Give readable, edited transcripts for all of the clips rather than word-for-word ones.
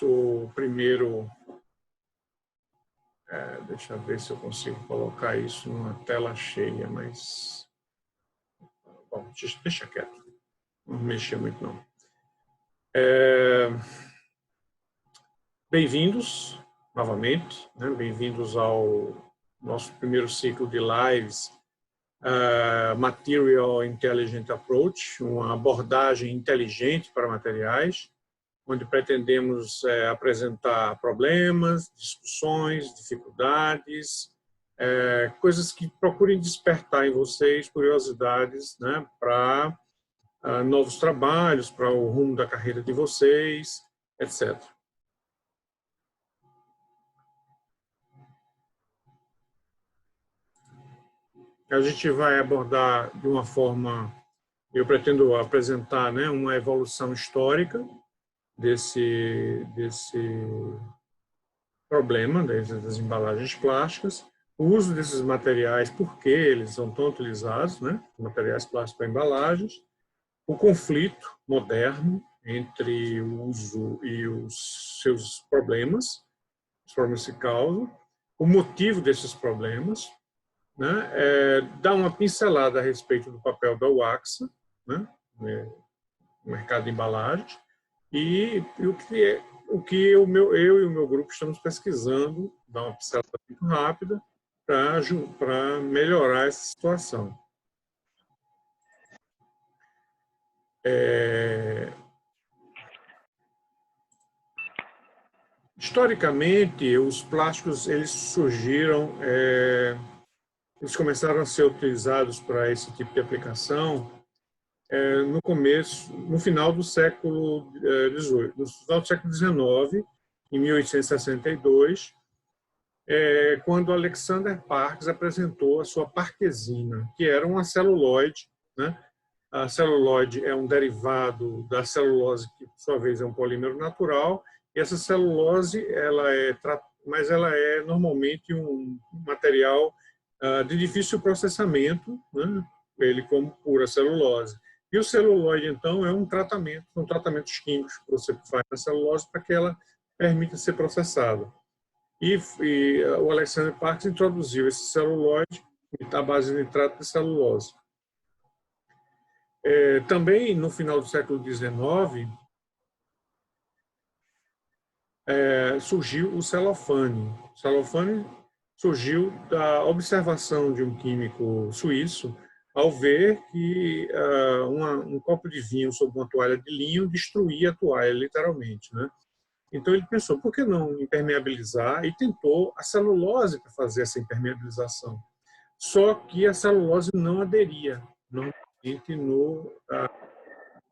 O primeiro, deixa eu ver se eu consigo colocar isso numa tela cheia, mas bom, deixa quieto, não mexer muito não. Bem-vindos novamente, né? Bem-vindos ao nosso primeiro ciclo de lives, Material Intelligent Approach, uma abordagem inteligente para materiais, onde pretendemos apresentar problemas, discussões, dificuldades, coisas que procurem despertar em vocês curiosidades, né, para novos trabalhos, para o rumo da carreira de vocês, etc. A gente vai abordar de uma forma, eu pretendo apresentar, né, uma evolução histórica desse problema das embalagens plásticas, o uso desses materiais, por que eles são tão utilizados, né? Materiais plásticos para embalagens, o conflito moderno entre o uso e os seus problemas, os problemas que causam, o motivo desses problemas, né? Dar uma pincelada a respeito do papel da UAXA, né? No mercado de embalagens, e o que eu e o meu grupo estamos pesquisando, dar uma pincelada muito rápida, para melhorar essa situação. Historicamente, os plásticos eles surgiram, eles começaram a ser utilizados para esse tipo de aplicação no final do século XVIII, no final do século XIX, em 1862, quando Alexander Parkes apresentou a sua parquesina, que era uma celulóide, né? A celulóide é um derivado da celulose, que por sua vez é um polímero natural, e essa celulose mas ela é normalmente um material de difícil processamento, né? Ele como pura celulose. E o celuloide, então, são tratamentos químicos que você faz na celulose para que ela permita ser processada. E o Alexander Parkes introduziu esse celuloide à base de nitrato de celulose. Também, no final do século XIX, surgiu o celofane. O celofane surgiu da observação de um químico suíço ao ver que um copo de vinho sobre uma toalha de linho destruía a toalha, literalmente, né? Então ele pensou, por que não impermeabilizar? E tentou a celulose para fazer essa impermeabilização. Só que a celulose não aderia. Normalmente,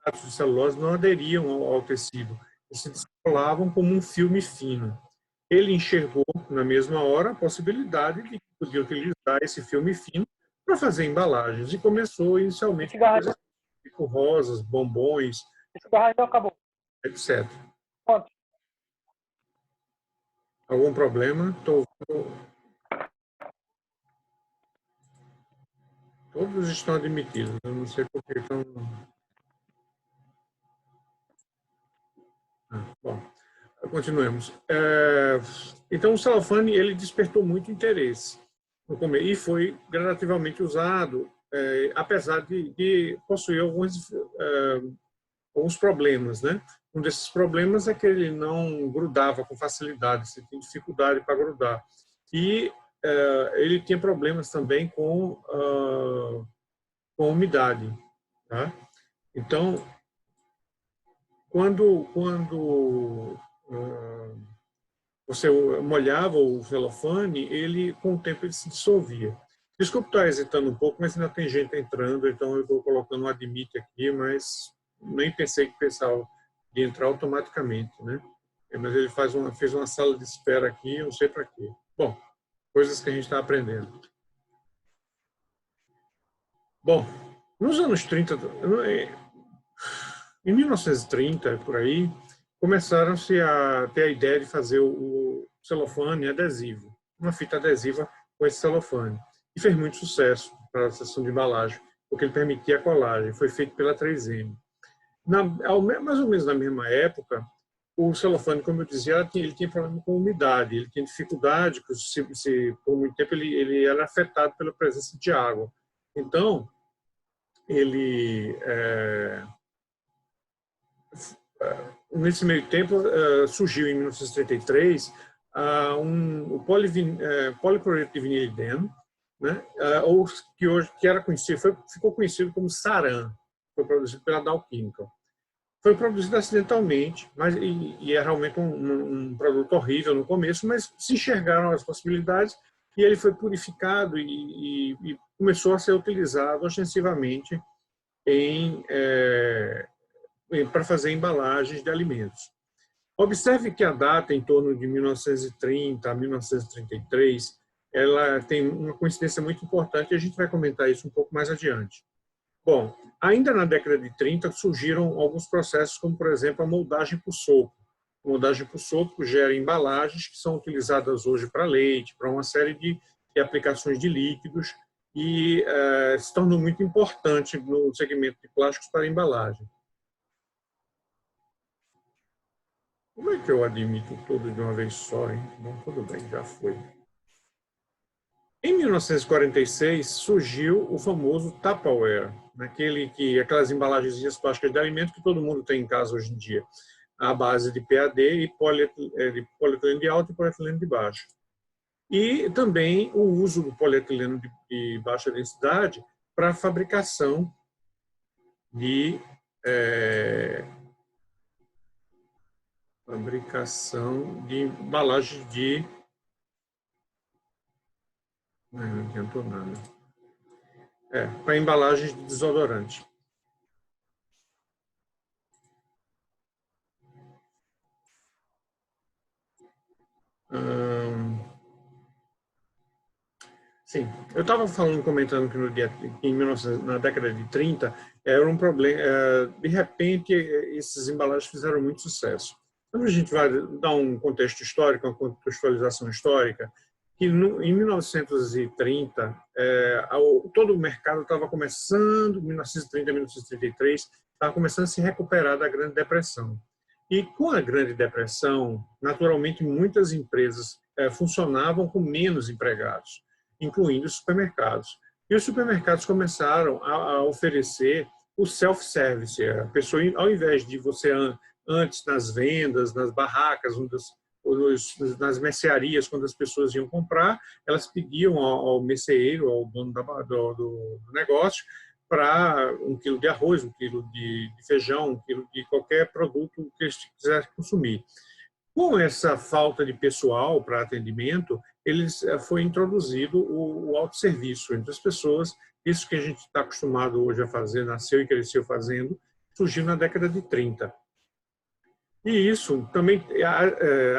átomos de celulose não aderiam ao tecido. Eles se descolavam como um filme fino. Ele enxergou, na mesma hora, a possibilidade de que podia utilizar esse filme fino para fazer embalagens. E começou inicialmente com coisas tipo rosas, bombons, etc. Algum problema? Todos estão admitidos. Eu não sei por que estão... Bom, continuemos. Então, o celofane ele despertou muito interesse no começo e foi gradativamente usado, apesar de possuir alguns problemas, né? Um desses problemas é que ele não grudava com facilidade, você tinha dificuldade para grudar. E ele tinha problemas também com umidade. Tá? Então, quando você molhava o celofane, com o tempo ele se dissolvia. Desculpe estar hesitando um pouco, mas ainda tem gente entrando, então eu estou colocando um admit aqui, mas nem pensei que pensava de entrar automaticamente, né? Mas ele fez uma sala de espera aqui, eu não sei para quê. Bom, coisas que a gente está aprendendo. Bom, nos anos 30, em 1930, por aí, começaram-se a ter a ideia de fazer o celofane adesivo, uma fita adesiva com esse celofane. E fez muito sucesso para a seção de embalagem, porque ele permitia a colagem. Foi feito pela 3M. Mais ou menos na mesma época, o celofane, como eu dizia, ele tinha problema com umidade, ele tinha dificuldade, por muito tempo ele era afetado pela presença de água. Então, ele, nesse meio tempo, surgiu em 1933 o policloreto de vinilideno, né? Ou que hoje que era conhecido, ficou conhecido como Saran, foi produzido pela Dow Chemical. Foi produzido acidentalmente, mas é realmente um produto horrível no começo, mas se enxergaram as possibilidades e ele foi purificado e começou a ser utilizado ostensivamente para fazer embalagens de alimentos. Observe que a data, em torno de 1930 a 1933, ela tem uma coincidência muito importante e a gente vai comentar isso um pouco mais adiante. Bom, ainda na década de 30 surgiram alguns processos, como, por exemplo, a moldagem por sopro. A moldagem por sopro gera embalagens que são utilizadas hoje para leite, para uma série de aplicações de líquidos e se tornou muito importante no segmento de plásticos para embalagem. Como é que eu admito tudo de uma vez só, hein? Bom, tudo bem, já foi. Em 1946, surgiu o famoso Tupperware, aquelas embalagens plásticas de alimentos que todo mundo tem em casa hoje em dia, à base de PAD e de polietileno de alta e polietileno de baixa. E também o uso do polietileno de baixa densidade para a fabricação de embalagens de... Não adiantou nada. Para embalagens de desodorante. Sim, eu estava comentando que na década de 30 era um problema. De repente, esses embalagens fizeram muito sucesso. Então, a gente vai dar um contexto histórico, uma contextualização histórica, que em 1930, todo o mercado estava começando, 1930, 1933, estava começando a se recuperar da Grande Depressão. E com a Grande Depressão, naturalmente, muitas empresas funcionavam com menos empregados, incluindo os supermercados. E os supermercados começaram a oferecer o self-service. A pessoa, ao invés de você antes nas vendas, nas barracas, nas mercearias, quando as pessoas iam comprar, elas pediam ao merceeiro, ao dono do negócio, para 1 quilo de arroz, 1 quilo de feijão, 1 quilo de qualquer produto que eles quisessem consumir. Com essa falta de pessoal para atendimento, foi introduzido o autosserviço entre as pessoas. Isso que a gente está acostumado hoje a fazer, nasceu e cresceu fazendo, surgiu na década de 30. E isso também,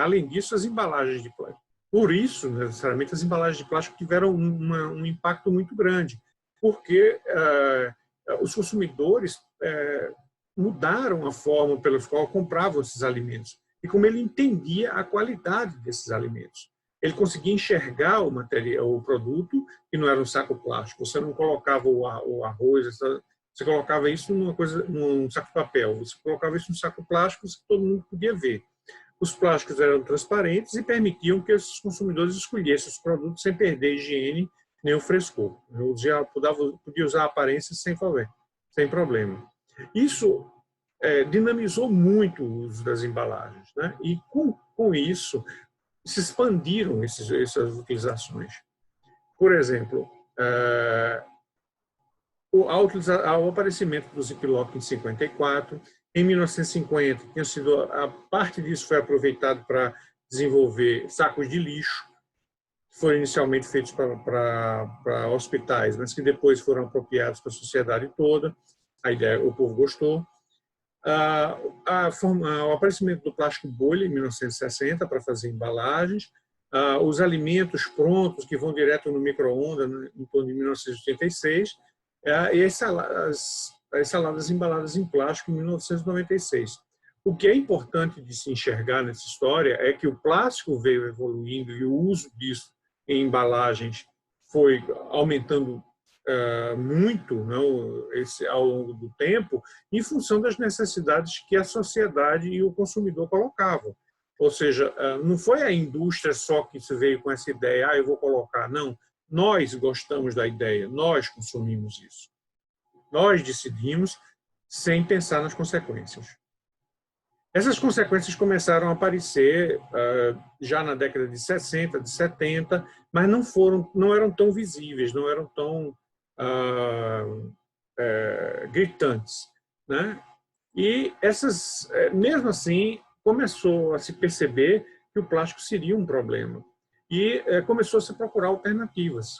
além disso, as embalagens de plástico. Por isso, necessariamente, as embalagens de plástico tiveram um impacto muito grande, porque os consumidores mudaram a forma pela qual compravam esses alimentos e como ele entendia a qualidade desses alimentos. Ele conseguia enxergar o produto, que não era um saco plástico. Você não colocava o arroz, você colocava isso num saco de papel. Você colocava isso num saco plástico que todo mundo podia ver. Os plásticos eram transparentes e permitiam que os consumidores escolhessem os produtos sem perder a higiene nem o frescor. Podia usar a aparência sem problema. Isso dinamizou muito o uso das embalagens, né? E com isso se expandiram essas utilizações. Por exemplo, ao aparecimento do Ziploc em 54, em 1950, a parte disso foi aproveitado para desenvolver sacos de lixo, que foram inicialmente feitos para hospitais, mas que depois foram apropriados para a sociedade toda. A ideia, o povo gostou. O aparecimento do plástico bolha em 1960 para fazer embalagens, os alimentos prontos que vão direto no micro-ondas em torno de 1986, e as saladas embaladas em plástico em 1996. O que é importante de se enxergar nessa história é que o plástico veio evoluindo e o uso disso em embalagens foi aumentando muito, não, ao longo do tempo, em função das necessidades que a sociedade e o consumidor colocavam. Ou seja, não foi a indústria só que se veio com essa ideia, eu vou colocar, não. Nós gostamos da ideia, nós consumimos isso. Nós decidimos sem pensar nas consequências. Essas consequências começaram a aparecer já na década de 60, de 70, mas não eram tão visíveis, não eram tão gritantes, né? E mesmo assim, começou a se perceber que o plástico seria um problema. E começou a se procurar alternativas.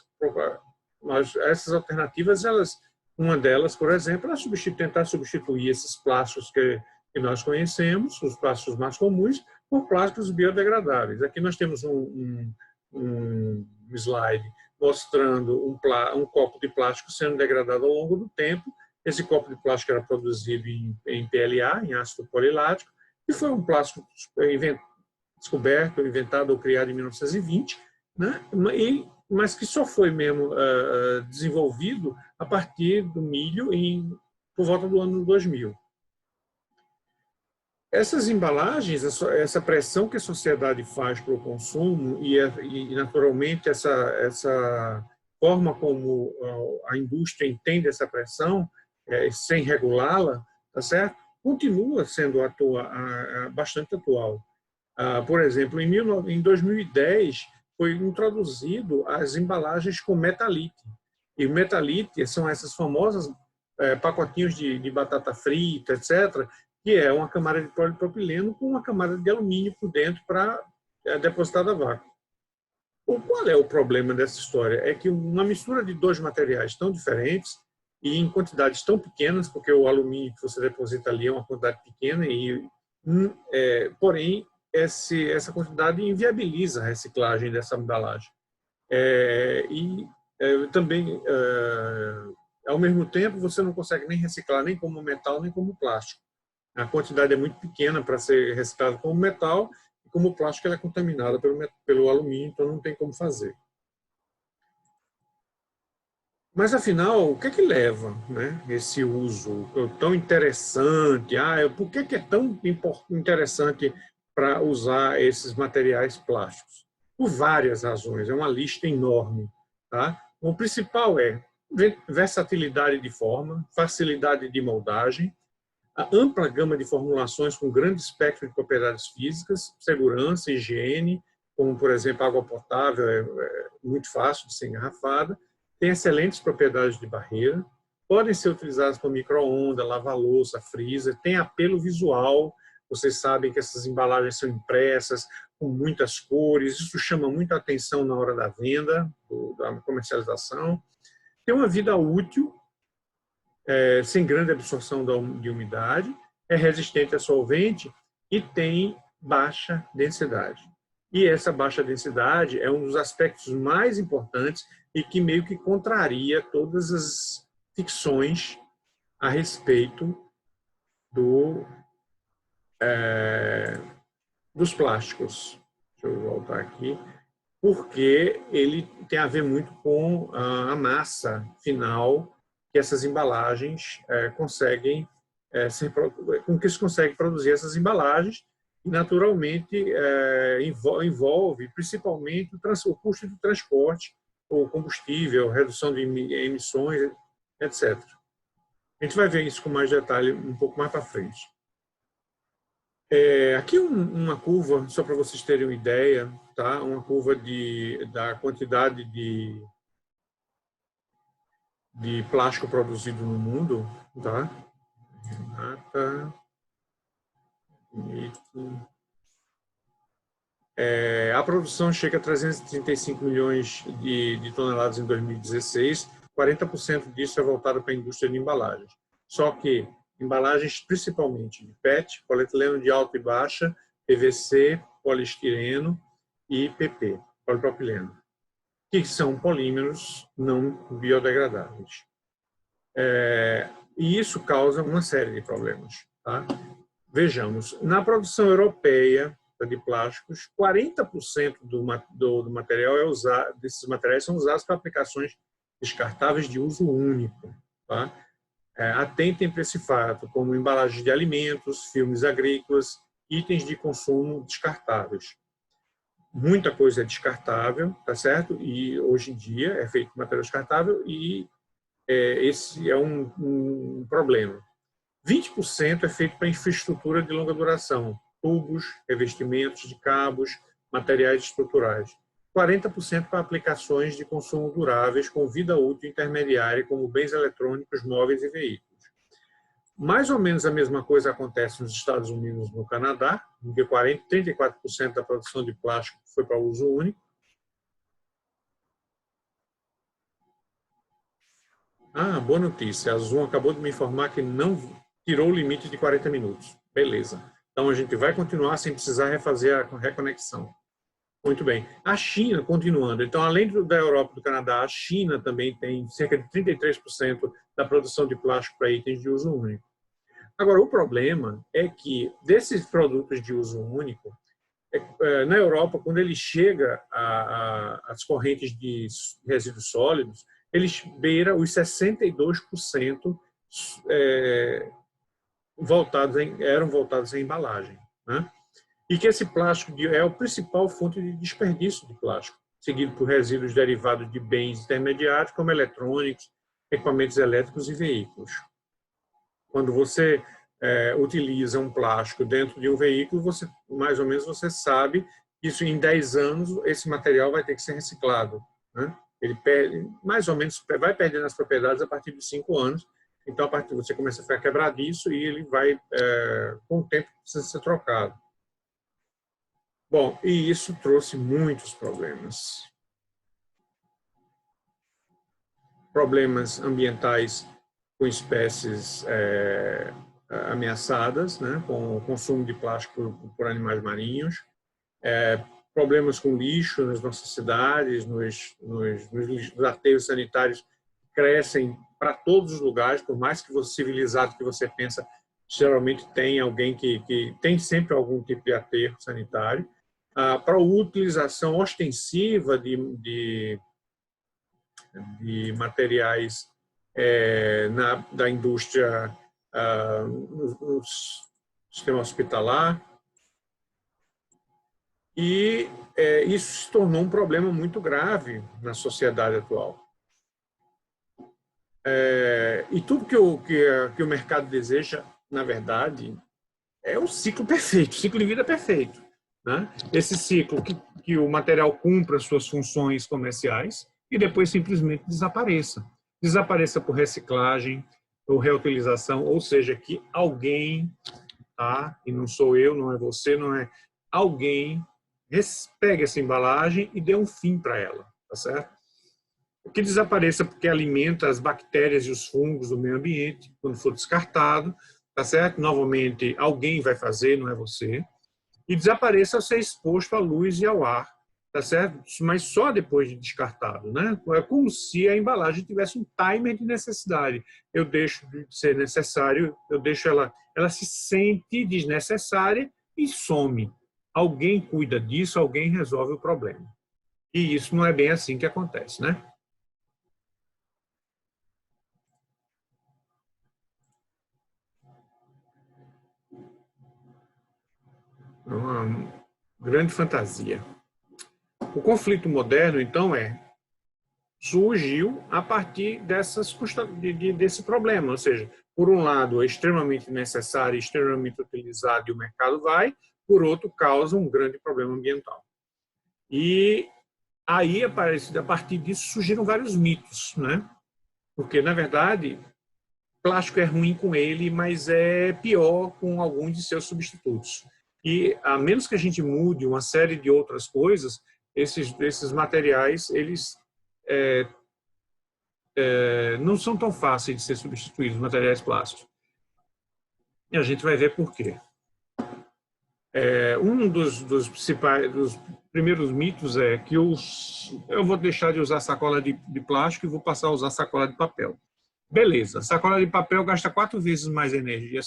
Essas alternativas, uma delas, por exemplo, é tentar substituir esses plásticos que nós conhecemos, os plásticos mais comuns, por plásticos biodegradáveis. Aqui nós temos um slide mostrando um copo de plástico sendo degradado ao longo do tempo. Esse copo de plástico era produzido em PLA, em ácido polilático, e foi um plástico descoberto, inventado ou criado em 1920, né? Mas que só foi mesmo desenvolvido a partir do milho por volta do ano 2000. Essas embalagens, essa pressão que a sociedade faz para o consumo e naturalmente, essa forma como a indústria entende essa pressão, sem regulá-la, tá certo? Continua sendo bastante atual. Por exemplo, em 2010, foi introduzido as embalagens com metalite. E o metalite são essas famosas pacotinhos de batata frita, etc., que é uma camada de polipropileno com uma camada de alumínio por dentro para depositar a vácuo. Qual é o problema dessa história? É que uma mistura de dois materiais tão diferentes e em quantidades tão pequenas, porque o alumínio que você deposita ali é uma quantidade pequena, porém, essa quantidade inviabiliza a reciclagem dessa embalagem. Também, ao mesmo tempo, você não consegue nem reciclar nem como metal, nem como plástico. A quantidade é muito pequena para ser reciclado como metal, e como plástico ela é contaminada pelo alumínio, então não tem como fazer. Mas, afinal, o que é que leva, né, esse uso tão interessante? Por que é tão interessante para usar esses materiais plásticos? Por várias razões, é uma lista enorme. Tá? O principal é versatilidade de forma, facilidade de moldagem, a ampla gama de formulações com grande espectro de propriedades físicas, segurança, higiene, como, por exemplo, água potável, é muito fácil de ser engarrafada, tem excelentes propriedades de barreira, podem ser utilizadas para micro-ondas, lava-louça, freezer, tem apelo visual, vocês sabem que essas embalagens são impressas com muitas cores, isso chama muita atenção na hora da venda, da comercialização, tem uma vida útil, sem grande absorção de umidade, é resistente a solvente e tem baixa densidade. E essa baixa densidade é um dos aspectos mais importantes e que meio que contraria todas as ficções a respeito dos plásticos. Deixa eu voltar aqui. Porque ele tem a ver muito com a massa final que essas embalagens conseguem, com que se consegue produzir essas embalagens, e naturalmente envolve principalmente o custo do transporte, o combustível, redução de emissões, etc. A gente vai ver isso com mais detalhe um pouco mais para frente. Aqui uma curva, só para vocês terem uma ideia, tá? Uma curva da quantidade de plástico produzido no mundo, tá? A produção chega a 335 milhões de toneladas em 2016, 40% disso é voltado para a indústria de embalagens. Só que embalagens principalmente de PET, polietileno de alta e baixa, PVC, poliestireno e PP, polipropileno, que são polímeros não biodegradáveis. E isso causa uma série de problemas. Tá? Vejamos, na produção europeia de plásticos, 40% do material desses materiais são usados para aplicações descartáveis de uso único. Tá? Atentem para esse fato, como embalagens de alimentos, filmes agrícolas, itens de consumo descartáveis. Muita coisa é descartável, tá certo? E hoje em dia é feito com material descartável e esse é um problema. 20% é feito para infraestrutura de longa duração, tubos, revestimentos de cabos, materiais estruturais. 40% para aplicações de consumo duráveis com vida útil intermediária, como bens eletrônicos, móveis e veículos. Mais ou menos a mesma coisa acontece nos Estados Unidos e no Canadá, em que 34% da produção de plástico foi para uso único. Boa notícia, a Zoom acabou de me informar que não tirou o limite de 40 minutos. Beleza. Então, a gente vai continuar sem precisar refazer a reconexão. Muito bem. A China, continuando. Então, além da Europa e do Canadá, a China também tem cerca de 33% da produção de plástico para itens de uso único. Agora, o problema é que desses produtos de uso único, na Europa, quando ele chega às correntes de resíduos sólidos, eles beiram os 62% eram voltados à embalagem, né? E que esse plástico é a principal fonte de desperdício de plástico, seguido por resíduos derivados de bens intermediários, como eletrônicos, equipamentos elétricos e veículos. Quando você utiliza um plástico dentro de um veículo, mais ou menos você sabe que isso, em 10 anos, esse material vai ter que ser reciclado, né? Ele perde, mais ou menos, vai perdendo as propriedades a partir de 5 anos. Então, a partir você começa a ficar quebradiço e ele vai, com o tempo, precisa ser trocado. Bom, e isso trouxe muitos problemas. Problemas ambientais com espécies ameaçadas, né, com o consumo de plástico por animais marinhos, problemas com lixo nas nossas cidades, nos aterros sanitários crescem para todos os lugares, por mais que você civilizado que você pensa, geralmente tem alguém que tem sempre algum tipo de aterro sanitário. Para a utilização ostensiva de materiais da indústria no sistema hospitalar. E isso se tornou um problema muito grave na sociedade atual. E tudo que o mercado deseja, na verdade, é um ciclo perfeito, ciclo de vida perfeito, né? Esse ciclo que o material cumpra suas funções comerciais e depois simplesmente desapareça. Desapareça por reciclagem ou reutilização, ou seja, que alguém, e não sou eu, não é você, não é alguém, pegue essa embalagem e dê um fim para ela, tá certo? Que desapareça porque alimenta as bactérias e os fungos do meio ambiente, quando for descartado, tá certo? Novamente, alguém vai fazer, não é você. E desapareça ao ser exposto à luz e ao ar, tá certo? Mas só depois de descartado, né? É como se a embalagem tivesse um timer de necessidade. Eu deixo de ser necessário, eu deixo ela se sente desnecessária e some. Alguém cuida disso, alguém resolve o problema. E isso não é bem assim que acontece, né? Uma grande fantasia. O conflito moderno, então, surgiu a partir desse problema, ou seja, por um lado é extremamente necessário, extremamente utilizado e o mercado vai, por outro causa um grande problema ambiental. E aí, a partir disso, surgiram vários mitos, né? Porque, na verdade, plástico é ruim com ele, mas é pior com alguns de seus substitutos. E, a menos que a gente mude uma série de outras coisas, esses materiais, eles não são tão fáceis de ser substituídos, materiais plásticos. E a gente vai ver por quê. Um dos primeiros mitos é que eu vou deixar de usar sacola de plástico e vou passar a usar sacola de papel. Beleza, sacola de papel gasta 4 vezes mais energia,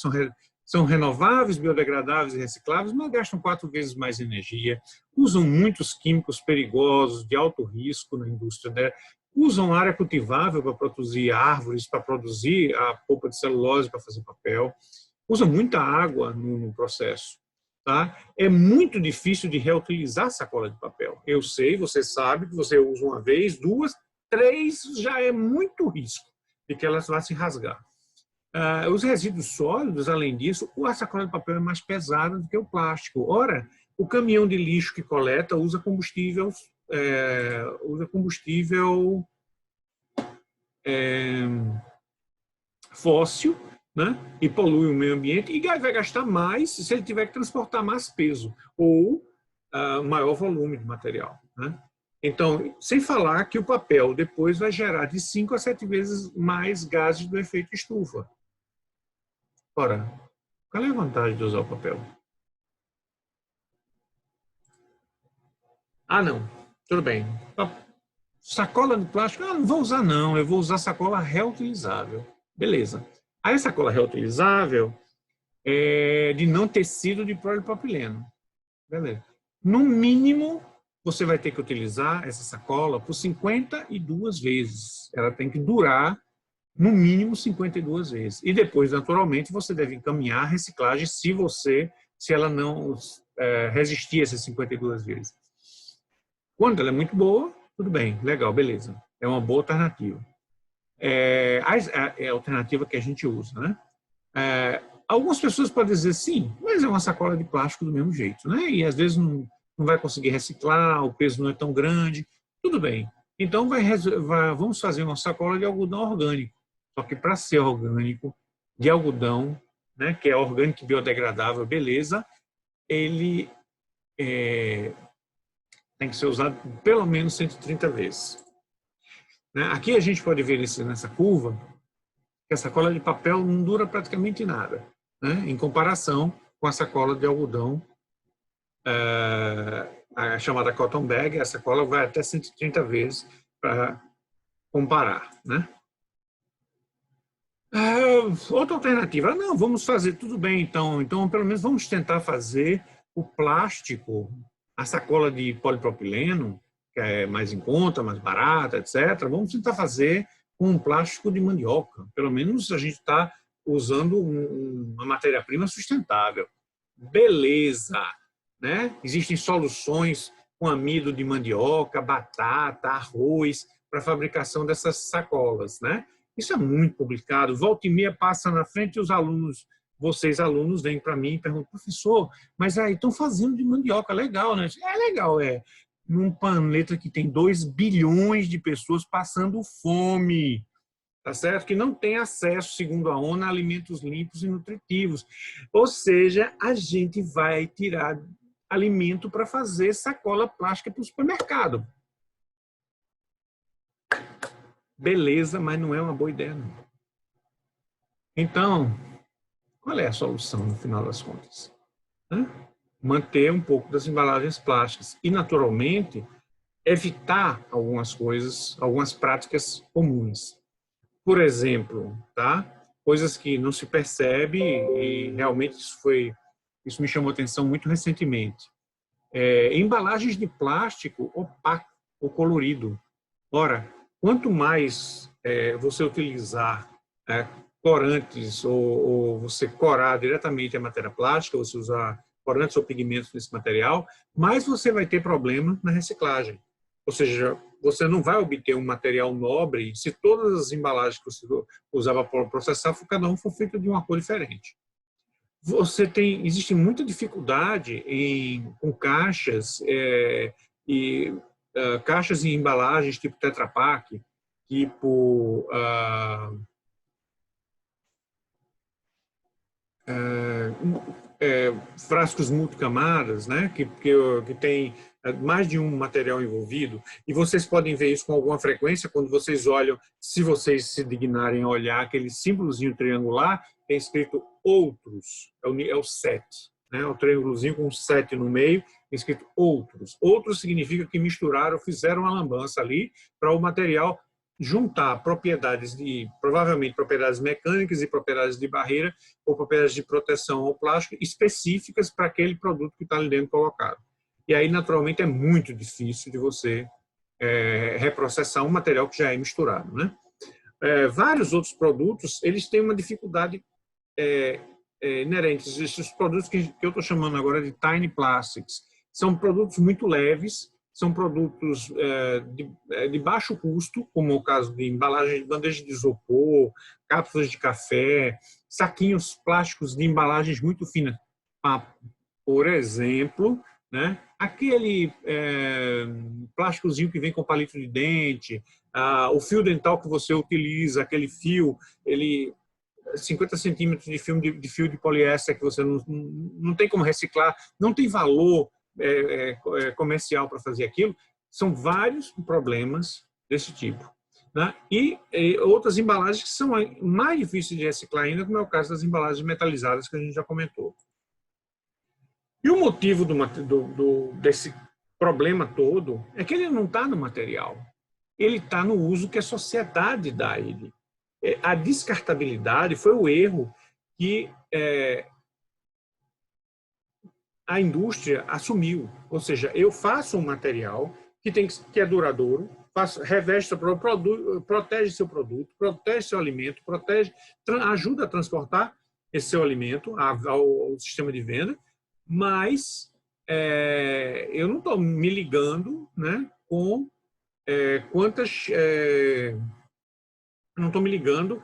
são renováveis, biodegradáveis e recicláveis, mas gastam 4 vezes mais energia, usam muitos químicos perigosos, de alto risco na indústria, né? usam área cultivável para produzir árvores, para produzir a polpa de celulose para fazer papel, usam muita água no processo. Tá? É muito difícil de reutilizar sacola de papel. Eu sei, você sabe que você usa uma vez, duas, três, já é muito risco de que ela vá se rasgar. Os resíduos sólidos, além disso, a sacola de papel é mais pesada do que o plástico. Ora, o caminhão de lixo que coleta usa combustível, fóssil, né? E polui o meio ambiente e vai gastar mais se ele tiver que transportar mais peso ou maior volume de material, né? Então, sem falar que o papel depois vai gerar de 5 a 7 vezes mais gases do efeito estufa. Ora, qual é a vantagem de usar o papel? Ah, não. Tudo bem. Sacola de plástico? Ah, não vou usar não. Eu vou usar sacola reutilizável. Beleza. Aí a sacola reutilizável é de não tecido de polipropileno. Beleza. No mínimo, você vai ter que utilizar essa sacola por 52 vezes. Ela tem que durar no mínimo 52 vezes. E depois, naturalmente, você deve encaminhar a reciclagem se ela não resistir a essas 52 vezes. Quando ela é muito boa, tudo bem, legal, beleza. É uma boa alternativa. É a alternativa que a gente usa, né? Algumas pessoas podem dizer sim, mas é uma sacola de plástico do mesmo jeito, né? E às vezes não vai conseguir reciclar, o peso não é tão grande. Tudo bem. Então vamos fazer uma sacola de algodão orgânico. Só que para ser orgânico, de algodão, né, que é orgânico e biodegradável, beleza, ele tem que ser usado pelo menos 130 vezes. Aqui a gente pode ver nessa curva que a sacola de papel não dura praticamente nada, né, em comparação com a sacola de algodão, a chamada cotton bag. A sacola vai até 130 vezes para comparar, né? Outra alternativa, não, vamos fazer tudo bem, então pelo menos vamos tentar fazer o plástico, a sacola de polipropileno, que é mais em conta, mais barata, etc. Vamos tentar fazer com um plástico de mandioca. Pelo menos a gente está usando uma matéria-prima sustentável. Beleza, né? Existem soluções com amido de mandioca, batata, arroz, para a fabricação dessas sacolas, né? Isso é muito publicado. Volta e meia passa na frente e os alunos, vocês alunos, vêm para mim e perguntam: professor, mas aí estão fazendo de mandioca, legal, né? É legal, num planeta que tem 2 bilhões de pessoas passando fome, tá certo? Que não tem acesso, segundo a ONU, a alimentos limpos e nutritivos. Ou seja, a gente vai tirar alimento para fazer sacola plástica para o supermercado. Beleza, mas não é uma boa ideia, não. Então, qual é a solução, no final das contas? Manter um pouco das embalagens plásticas e, naturalmente, evitar algumas coisas, algumas práticas comuns. Por exemplo, tá? Coisas que não se percebe, e realmente isso me chamou atenção muito recentemente. Embalagens de plástico opaco ou colorido. Ora, quanto mais você utilizar corantes ou você corar diretamente a matéria plástica, você usar corantes ou pigmentos nesse material, mais você vai ter problema na reciclagem. Ou seja, você não vai obter um material nobre se todas as embalagens que você usava para processar, cada um for feito de uma cor diferente. Existe muita dificuldade com caixas caixas e embalagens tipo Tetra Pak, tipo frascos multicamadas, né, que tem mais de um material envolvido, e vocês podem ver isso com alguma frequência quando vocês olham, se vocês se dignarem a olhar aquele símbolozinho triangular, tem escrito outros, é o 7, né, o triângulozinho com 7 no meio, tem escrito outros. Outros significa que misturaram, fizeram uma lambança ali para o material juntar provavelmente propriedades mecânicas e propriedades de barreira ou propriedades de proteção ao plástico específicas para aquele produto que está ali dentro colocado. E aí, naturalmente, é muito difícil de você reprocessar um material que já é misturado, né? Vários outros produtos, eles têm uma dificuldade inerente. Esses produtos que eu estou chamando agora de tiny plastics são produtos muito leves, são produtos de baixo custo, como o caso de embalagem de bandeja de isopor, cápsulas de café, saquinhos plásticos de embalagens muito finas. Por exemplo, né, aquele plásticozinho que vem com palito de dente, o fio dental que você utiliza, aquele fio, 50 centímetros de fio de poliéster que você não tem como reciclar, não tem valor comercial para fazer aquilo. São vários problemas desse tipo, né? E outras embalagens que são mais difíceis de reciclar ainda, como é o caso das embalagens metalizadas que a gente já comentou. E o motivo desse problema todo é que ele não está no material, ele está no uso que a sociedade dá a ele. A descartabilidade foi o erro que a indústria assumiu. Ou seja, eu faço um material que é duradouro, reveste seu produto, protege seu produto, protege seu alimento, ajuda a transportar esse seu alimento ao sistema de venda, mas eu não estou me ligando, né, com não estou me ligando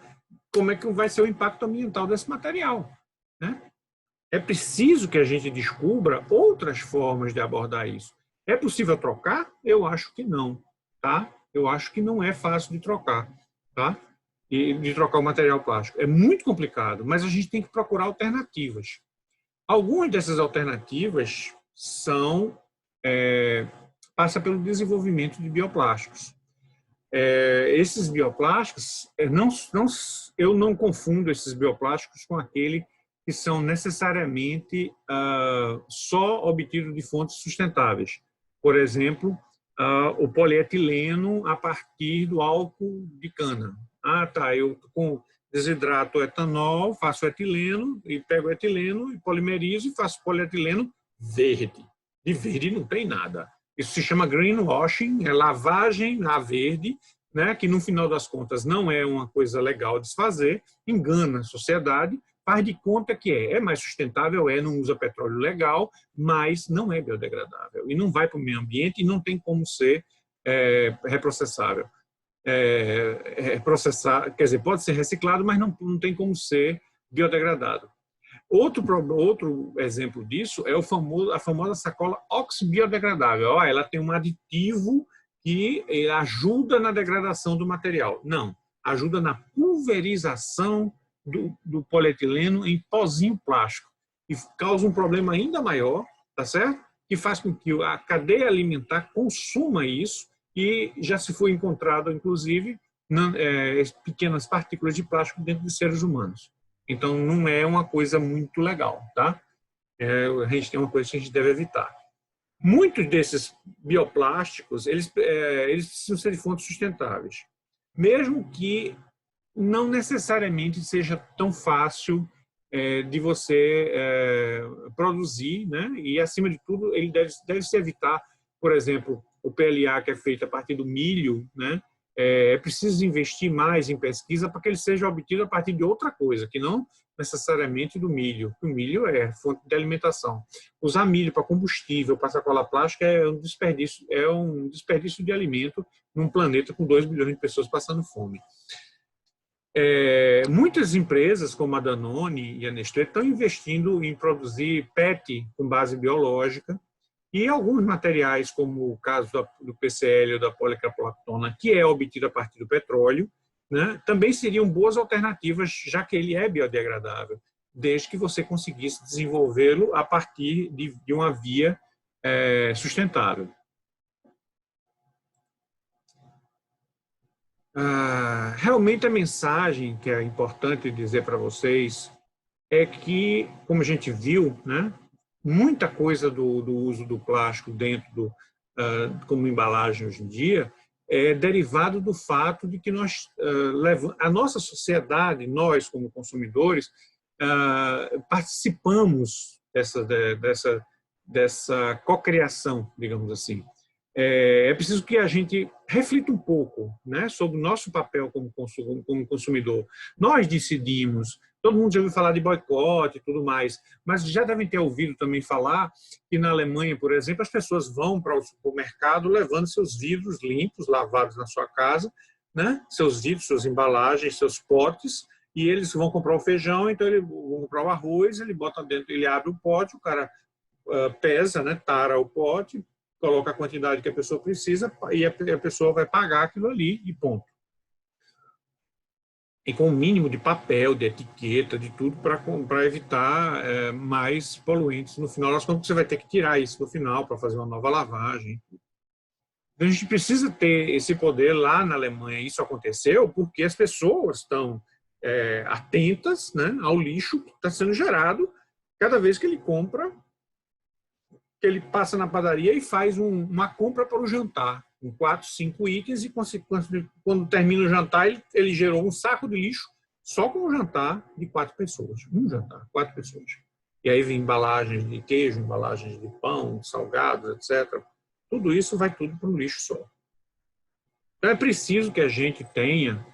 como é que vai ser o impacto ambiental desse material, né? É preciso que a gente descubra outras formas de abordar isso. É possível trocar? Eu acho que não, tá? Eu acho que não é fácil de trocar, tá? E de trocar o material plástico. É muito complicado, mas a gente tem que procurar alternativas. Algumas dessas alternativas passa pelo desenvolvimento de bioplásticos. Esses bioplásticos, eu não confundo esses bioplásticos com aquele que são necessariamente só obtidos de fontes sustentáveis. Por exemplo, o polietileno a partir do álcool de cana. Eu desidrato o etanol, faço etileno, e pego o etileno e polimerizo e faço polietileno verde. De verde não tem nada. Isso se chama greenwashing, é lavagem a verde, né, que no final das contas não é uma coisa legal de se fazer, engana a sociedade, faz de conta que é mais sustentável, não usa petróleo legal, mas não é biodegradável e não vai para o meio ambiente e não tem como ser reprocessável. Quer dizer, pode ser reciclado, mas não tem como ser biodegradado. Outro exemplo disso é a famosa sacola oxibiodegradável. Ela tem um aditivo que ajuda na degradação do material. Não, ajuda na pulverização do polietileno em pozinho plástico, e causa um problema ainda maior, tá certo? Que faz com que a cadeia alimentar consuma isso, e já se foi encontrado, inclusive, pequenas partículas de plástico dentro de seres humanos. Então, não é uma coisa muito legal, tá? A gente tem uma coisa que a gente deve evitar. Muitos desses bioplásticos, eles precisam ser de fontes sustentáveis, mesmo que não necessariamente seja tão fácil de você produzir, né? E, acima de tudo, ele deve-se evitar, por exemplo, o PLA, que é feito a partir do milho, né? É preciso investir mais em pesquisa para que ele seja obtido a partir de outra coisa, que não necessariamente do milho. O milho é fonte de alimentação. Usar milho para combustível, para sacola plástica, é um desperdício de alimento num planeta com 2 bilhões de pessoas passando fome. Muitas empresas, como a Danone e a Nestlé, estão investindo em produzir PET com base biológica, e alguns materiais, como o caso do PCL ou da policaprolactona, que é obtido a partir do petróleo, né, também seriam boas alternativas, já que ele é biodegradável, desde que você conseguisse desenvolvê-lo a partir de uma via sustentável. Realmente a mensagem que é importante dizer para vocês é que, como a gente viu, né, muita coisa do uso do plástico dentro como embalagem hoje em dia é derivado do fato de que a nossa sociedade, nós como consumidores, participamos dessa cocriação, digamos assim. É preciso que a gente reflita um pouco, né, sobre o nosso papel como consumidor. Nós decidimos, todo mundo já ouviu falar de boicote e tudo mais, mas já devem ter ouvido também falar que na Alemanha, por exemplo, as pessoas vão para o supermercado levando seus vidros limpos, lavados na sua casa, né, seus vidros, suas embalagens, seus potes, e eles vão comprar o feijão, então eles vão comprar o arroz, ele bota dentro, ele abre o pote, o cara pesa, né, tara o pote, coloca a quantidade que a pessoa precisa e a pessoa vai pagar aquilo ali e ponto. E com o mínimo de papel, de etiqueta, de tudo para evitar mais poluentes. No final das contas, você vai ter que tirar isso no final para fazer uma nova lavagem. Então, a gente precisa ter esse poder lá na Alemanha. Isso aconteceu porque as pessoas estão atentas, né, ao lixo que está sendo gerado cada vez que ele compra, que ele passa na padaria e faz uma compra para o jantar, com 4, 5 itens, e quando termina o jantar, ele gerou um saco de lixo só com o jantar de 4 pessoas. Um jantar, 4 pessoas. E aí vem embalagens de queijo, embalagens de pão, de salgados, etc. Tudo isso vai tudo para o lixo só. Então é preciso que a gente tenha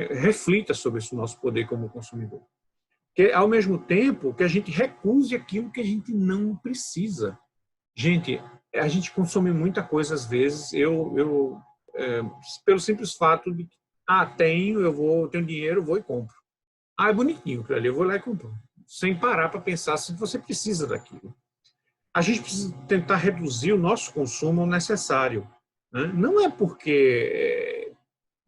reflita sobre esse nosso poder como consumidor. Que, ao mesmo tempo, que a gente recuse aquilo que a gente não precisa. Gente, a gente consome muita coisa às vezes, pelo simples fato de que, tenho dinheiro, vou e compro. É bonitinho aquilo ali, eu vou lá e compro. Sem parar para pensar se você precisa daquilo. A gente precisa tentar reduzir o nosso consumo ao necessário, né? Não é porque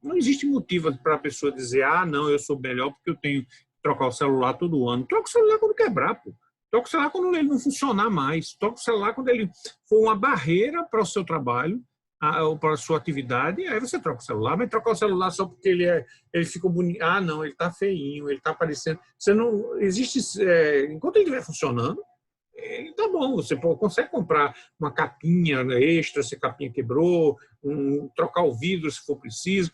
não existe motivo para a pessoa dizer, não, eu sou melhor porque eu tenho que trocar o celular todo ano. Troca o celular quando quebrar, pô. Troca o celular quando ele não funcionar mais. Troca o celular quando ele for uma barreira para o seu trabalho ou para a sua atividade. Aí você troca o celular, mas trocar o celular só porque ele ficou bonito. Não, ele está feinho, ele está aparecendo. Você não existe. Enquanto ele estiver funcionando, ele tá bom. Você consegue comprar uma capinha extra se a capinha quebrou, trocar o vidro se for preciso,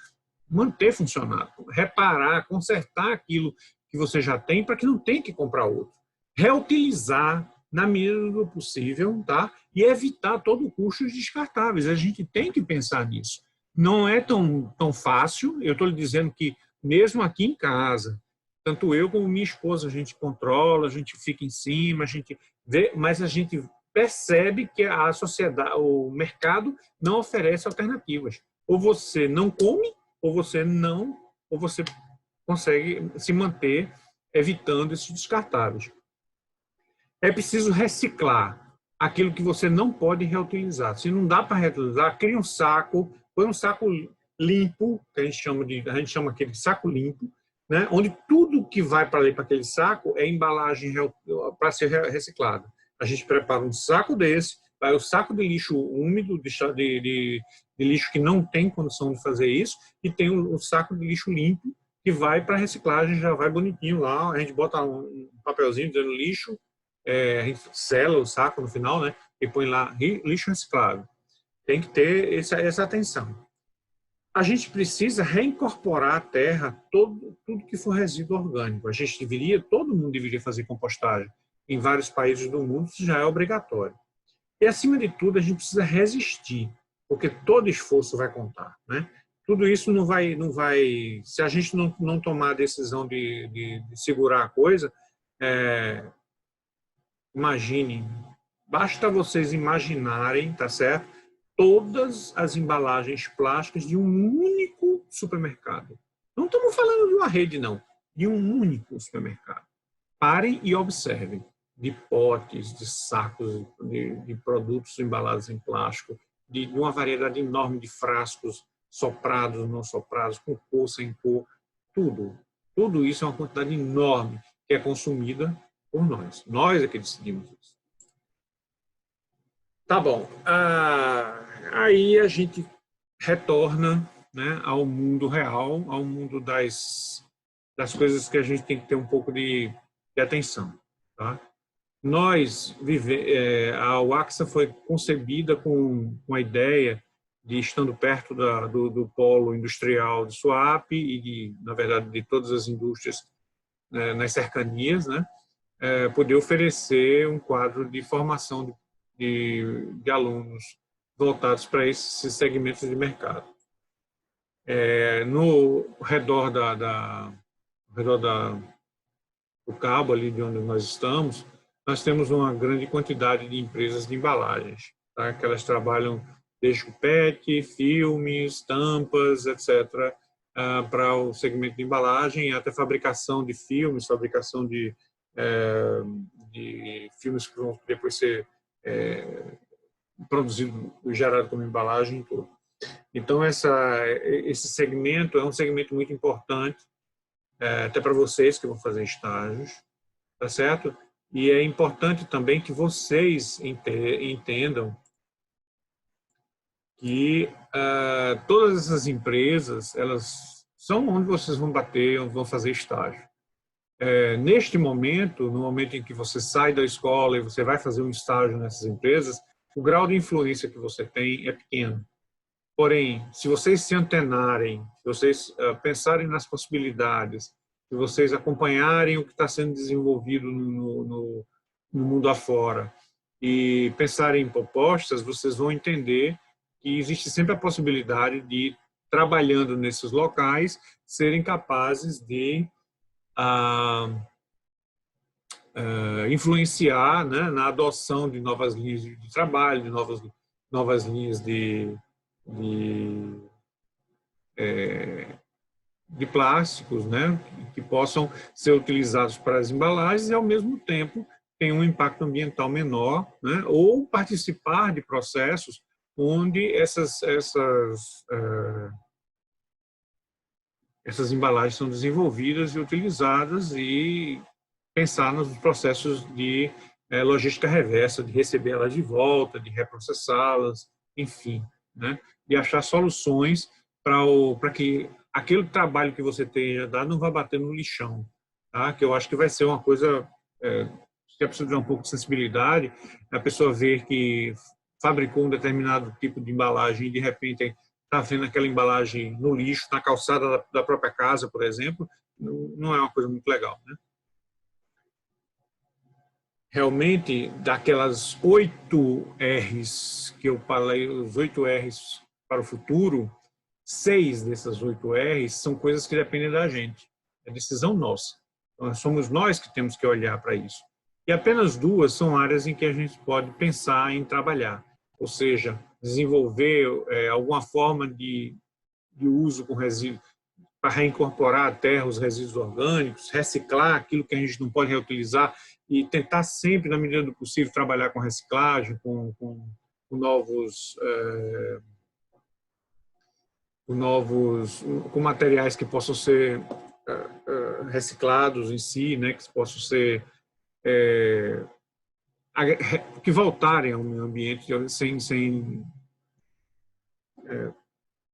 manter funcionando, reparar, consertar aquilo que você já tem para que não tenha que comprar outro. Reutilizar na medida do possível, tá? E evitar todo o custo de descartáveis. A gente tem que pensar nisso. Não é tão fácil. Eu estou lhe dizendo que, mesmo aqui em casa, tanto eu como minha esposa, a gente controla, a gente fica em cima, a gente vê, mas a gente percebe que a sociedade, o mercado não oferece alternativas. Ou você não come, ou você consegue se manter evitando esses descartáveis. É preciso reciclar aquilo que você não pode reutilizar. Se não dá para reutilizar, cria um saco, põe um saco limpo, que a gente chama aquele saco limpo, né? Onde tudo que vai para aquele saco é embalagem para ser reciclada. A gente prepara um saco desse, vai o saco de lixo úmido, de lixo que não tem condição de fazer isso, e tem o saco de lixo limpo, que vai para reciclagem, já vai bonitinho lá, a gente bota um papelzinho dizendo lixo, a gente sela o saco no final, né? E põe lá lixo reciclável. Tem que ter essa atenção. A gente precisa reincorporar à terra tudo que for resíduo orgânico. Todo mundo deveria fazer compostagem. Em vários países do mundo isso já é obrigatório. E, acima de tudo, a gente precisa resistir, porque todo esforço vai contar, né? Tudo isso não vai, se a gente não tomar a decisão de segurar a coisa, imagine, basta vocês imaginarem, tá certo? Todas as embalagens plásticas de um único supermercado. Não estamos falando de uma rede, não. De um único supermercado. Parem e observem. De potes, de sacos, de produtos embalados em plástico, de uma variedade enorme de frascos soprados, não soprados, com cor, sem cor. Tudo. Tudo isso é uma quantidade enorme que é consumida por nós. Nós é que decidimos isso. Tá bom. Aí a gente retorna, né, ao mundo real, ao mundo das coisas que a gente tem que ter um pouco de atenção. Tá? A UAXA foi concebida com a ideia de, estando perto do polo industrial de Suape e, na verdade, de todas as indústrias nas cercanias, né, poder oferecer um quadro de formação de alunos voltados para esses segmentos de mercado. No redor do cabo ali de onde nós estamos, nós temos uma grande quantidade de empresas de embalagens, tá? Que elas trabalham desde o PET, filmes, tampas, etc., para o segmento de embalagem, até fabricação de filmes, fabricação de filmes que vão depois ser produzidos e gerados como embalagem e tudo. Então, esse segmento é um segmento muito importante, até para vocês que vão fazer estágios, tá certo? E é importante também que vocês entendam que todas essas empresas, elas são onde vocês vão bater, onde vão fazer estágio. Neste momento, no momento em que você sai da escola e você vai fazer um estágio nessas empresas, o grau de influência que você tem é pequeno. Porém, se vocês se antenarem, se vocês pensarem nas possibilidades, se vocês acompanharem o que está sendo desenvolvido no mundo afora e pensarem em propostas, vocês vão entender que existe sempre a possibilidade de, trabalhando nesses locais, serem capazes de influenciar, né, na adoção de novas linhas de trabalho, de novas linhas de plásticos, né, que possam ser utilizados para as embalagens e, ao mesmo tempo, tem um impacto ambiental menor, né, ou participar de processos onde essas embalagens são desenvolvidas e utilizadas e pensar nos processos de logística reversa, de receber elas de volta, de reprocessá-las, enfim, né, de achar soluções para que aquele trabalho que você tenha dado não vá bater no lixão, tá? Que eu acho que vai ser uma coisa que precisa de um pouco de sensibilidade, a pessoa ver que fabricou um determinado tipo de embalagem e de repente está vendo aquela embalagem no lixo, na calçada da própria casa, por exemplo, não é uma coisa muito legal, né? Realmente, daquelas 8 R's que eu falei, os 8 R's para o futuro, 6 dessas 8 R's são coisas que dependem da gente. É decisão nossa. Então, somos nós que temos que olhar para isso. E apenas 2 são áreas em que a gente pode pensar em trabalhar. Ou seja, desenvolver alguma forma de uso com resíduos, para reincorporar à terra os resíduos orgânicos, reciclar aquilo que a gente não pode reutilizar e tentar sempre, na medida do possível, trabalhar com reciclagem, com com materiais que possam ser reciclados em si, né, que possam ser que voltarem ao meio ambiente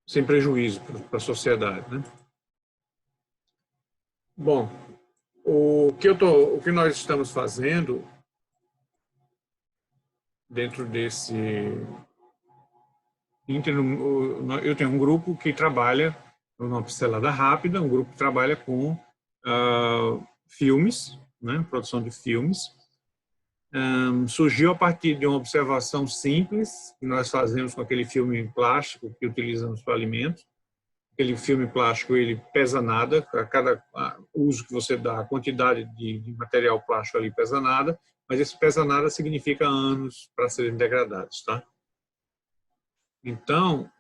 sem prejuízo para a sociedade, né? Bom, o que nós estamos fazendo dentro desse eu tenho um grupo que trabalha numa pincelada rápida, um grupo que trabalha com filmes, né, produção de filmes. Surgiu a partir de uma observação simples que nós fazemos com aquele filme plástico que utilizamos para alimentos. Aquele filme plástico, ele pesa nada, a cada uso que você dá, a quantidade de material plástico ali pesa nada, mas esse pesa nada significa anos para serem degradados, tá? Então,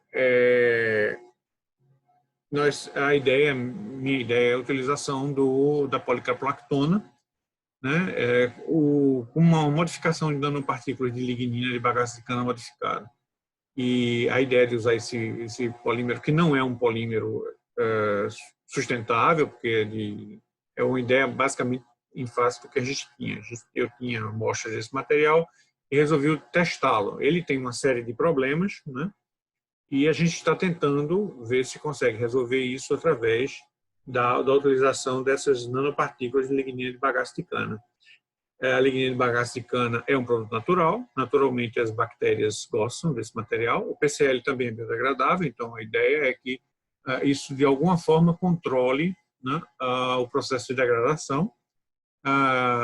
minha ideia é a utilização da policaprolactona, né, uma modificação de nanopartículas de lignina de bagaço de cana modificada. E a ideia de usar esse polímero, que não é um polímero sustentável, porque é uma ideia basicamente em face do que a gente tinha. Eu tinha amostras desse material e resolvi testá-lo. Ele tem uma série de problemas, né? E a gente está tentando ver se consegue resolver isso através da utilização dessas nanopartículas de lignina de bagaço de cana. A lignina de bagaço de cana é um produto natural, naturalmente as bactérias gostam desse material, o PCl também é biodegradável, então a ideia é que isso de alguma forma controle, né, o processo de degradação.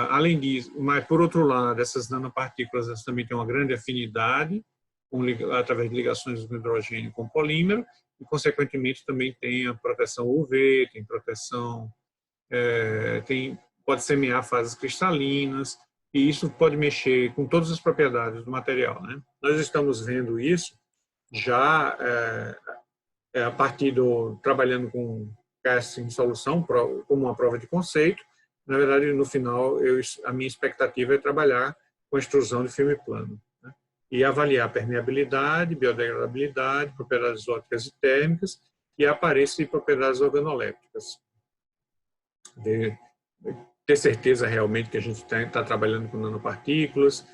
Além disso, mas por outro lado, essas nanopartículas também têm uma grande afinidade através de ligações de hidrogênio com polímero, e, consequentemente, também tem a proteção UV, tem proteção, pode semear fases cristalinas, e isso pode mexer com todas as propriedades do material, né? Nós estamos vendo isso já a partir trabalhando com casting solução como uma prova de conceito. Na verdade, no final, a minha expectativa é trabalhar com extrusão de filme plano, né? E avaliar permeabilidade, biodegradabilidade, propriedades ópticas e térmicas e a aparência de propriedades organolépticas. Ter certeza realmente que a gente está trabalhando com nanopartículas,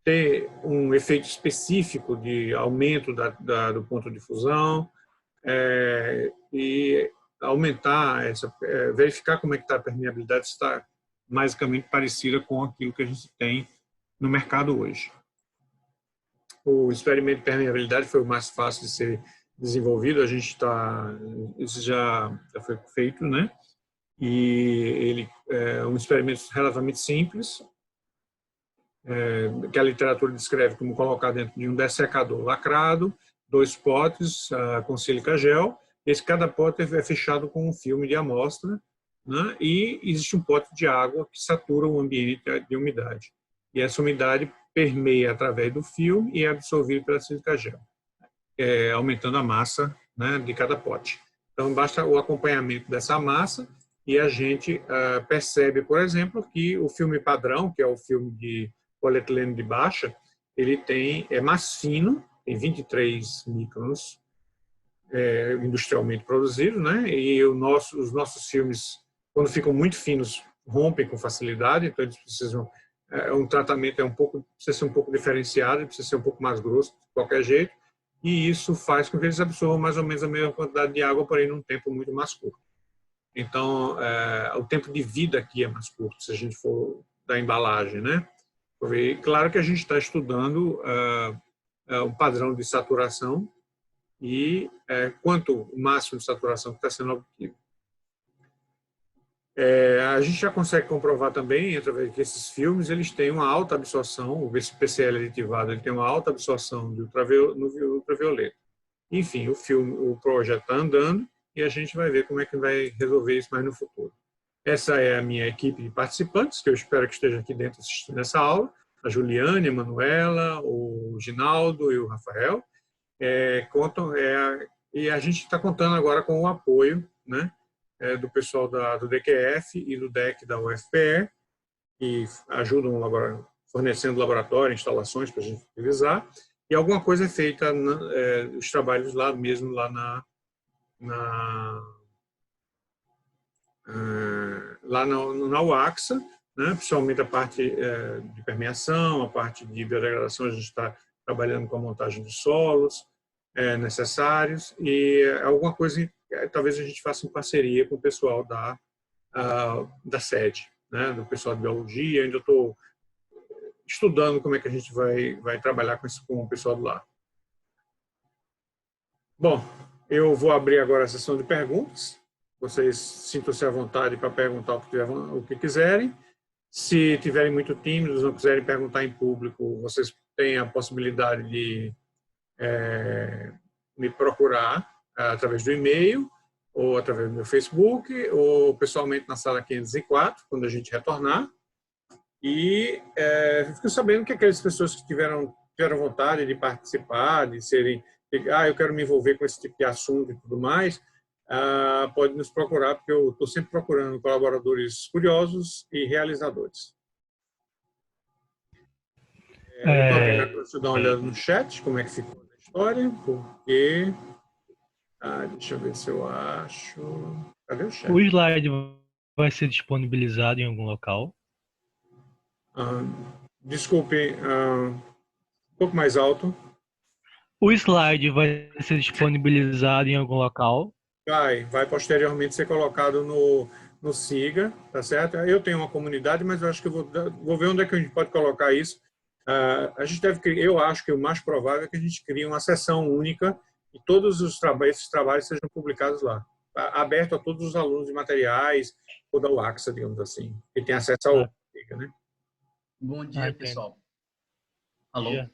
ter um efeito específico de aumento do ponto de fusão, e aumentar, verificar como é que está a permeabilidade, se está basicamente parecida com aquilo que a gente tem no mercado hoje. O experimento de permeabilidade foi o mais fácil de ser desenvolvido, isso já foi feito, né? E ele é um experimento relativamente simples, que a literatura descreve como colocar dentro de um dessecador lacrado, 2 potes com sílica gel. Cada pote é fechado com um filme de amostra, né? E existe um pote de água que satura o ambiente de umidade. E essa umidade permeia através do filme e é absorvida pela sílica gel, aumentando a massa, né, de cada pote. Então, basta o acompanhamento dessa massa e a gente percebe, por exemplo, que o filme padrão, que é o filme de polietileno de baixa, ele é mais fino, tem 23 microns, industrialmente produzido, né? E os nossos filmes, quando ficam muito finos, rompem com facilidade, então eles precisam, um tratamento precisa ser um pouco diferenciado, precisa ser um pouco mais grosso, de qualquer jeito, e isso faz com que eles absorvam mais ou menos a mesma quantidade de água, porém num tempo muito mais curto. Então, o tempo de vida aqui é mais curto, se a gente for da embalagem, né? E claro que a gente está estudando o padrão de saturação e quanto o máximo de saturação que está sendo obtido. A gente já consegue comprovar também, através desses filmes, eles têm uma alta absorção, o PCL aditivado ele tem uma alta absorção no ultravioleta. Enfim, o projeto está andando e a gente vai ver como é que vai resolver isso mais no futuro. Essa é a minha equipe de participantes, que eu espero que esteja aqui dentro assistindo essa aula, a Juliane, a Manuela, o Ginaldo e o Rafael. E a gente está contando agora com o apoio, né, do pessoal do DQF e do DEC da UFPE, que ajudam fornecendo laboratório, instalações para a gente utilizar, e alguma coisa é feita, os trabalhos lá mesmo, lá na UAXA, né, principalmente a parte de permeação, a parte de biodegradação, a gente está trabalhando com a montagem de solos necessários, e alguma coisa talvez a gente faça em parceria com o pessoal da sede, né, do pessoal de biologia. Ainda estou estudando como é que a gente vai trabalhar com o pessoal do lá. Bom, eu vou abrir agora a sessão de perguntas. Vocês sintam-se à vontade para perguntar o que quiserem. Se tiverem muito tímidos, não quiserem perguntar em público, vocês têm a possibilidade de me procurar através do e-mail, ou através do meu Facebook, ou pessoalmente na sala 504, quando a gente retornar. E fico sabendo que aquelas pessoas que tiveram vontade de participar, de serem, eu quero me envolver com esse tipo de assunto e tudo mais, pode nos procurar, porque eu estou sempre procurando colaboradores curiosos e realizadores. Deixa eu dar uma olhada no chat, como é que ficou a história, porque... deixa eu ver se eu acho... Cadê o chat? O slide vai ser disponibilizado em algum local? Desculpe, um pouco mais alto. O slide vai ser disponibilizado em algum local? Vai posteriormente ser colocado no Siga, tá certo? Eu tenho uma comunidade, mas eu acho que eu vou ver onde é que a gente pode colocar isso. A gente eu acho que o mais provável é que a gente crie uma seção única e todos esses trabalhos sejam publicados lá, aberto a todos os alunos de materiais ou da UAXA, digamos assim, que tem acesso ao Siga, né? Bom dia, pessoal. Alô? Dia.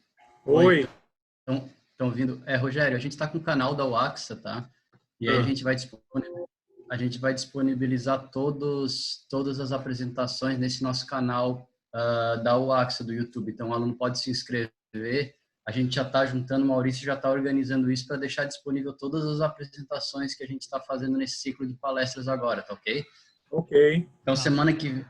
Oi, Oi. estão ouvindo? Rogério, a gente está com o canal da UAXA, tá? E aí a gente vai disponibilizar todas as apresentações nesse nosso canal da UAXA do YouTube. Então, o aluno pode se inscrever. A gente já está juntando, o Maurício já está organizando isso para deixar disponível todas as apresentações que a gente está fazendo nesse ciclo de palestras agora, tá ok? Ok. Então, semana que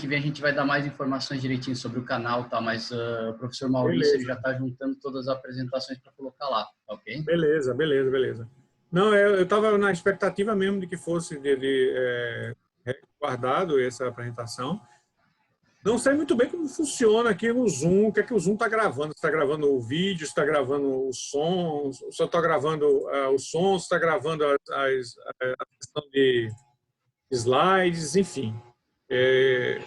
vem a gente vai dar mais informações direitinho sobre o canal, tá? Mas o professor Maurício ele Beleza. já está juntando todas as apresentações para colocar lá, tá ok? Beleza, beleza, beleza. Não, eu estava na expectativa mesmo de que fosse guardado essa apresentação. Não sei muito bem como funciona aqui no Zoom, o que é que o Zoom está gravando. Está gravando o vídeo, está gravando o som, só está gravando o som, está gravando a questão de slides, enfim. É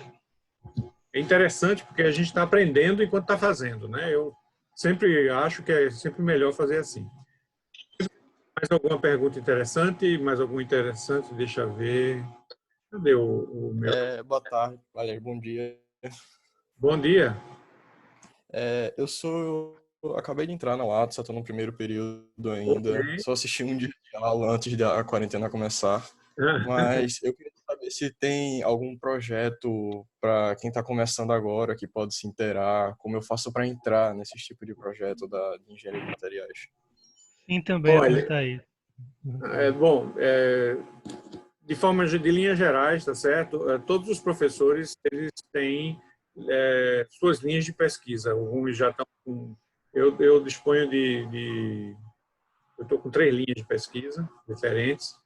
interessante porque a gente está aprendendo enquanto está fazendo, né? Eu sempre acho que é sempre melhor fazer assim. Mais alguma pergunta interessante? Mais algum interessante? Deixa eu ver. Cadê o meu? Boa tarde, Valério, bom dia. Bom dia. Eu acabei de entrar na Lattes, estou no primeiro período ainda, Ok. só assisti um dia de aula antes da quarentena começar, mas eu queria saber se tem algum projeto para quem está começando agora, que pode se inteirar, como eu faço para entrar nesse tipo de projeto de engenharia de materiais. Sim, também ia Olha, comentar isso. bom, de forma de linhas gerais, tá certo? Todos os professores eles têm suas linhas de pesquisa. Alguns já estão com. Eu disponho eu estou com 3 linhas de pesquisa diferentes.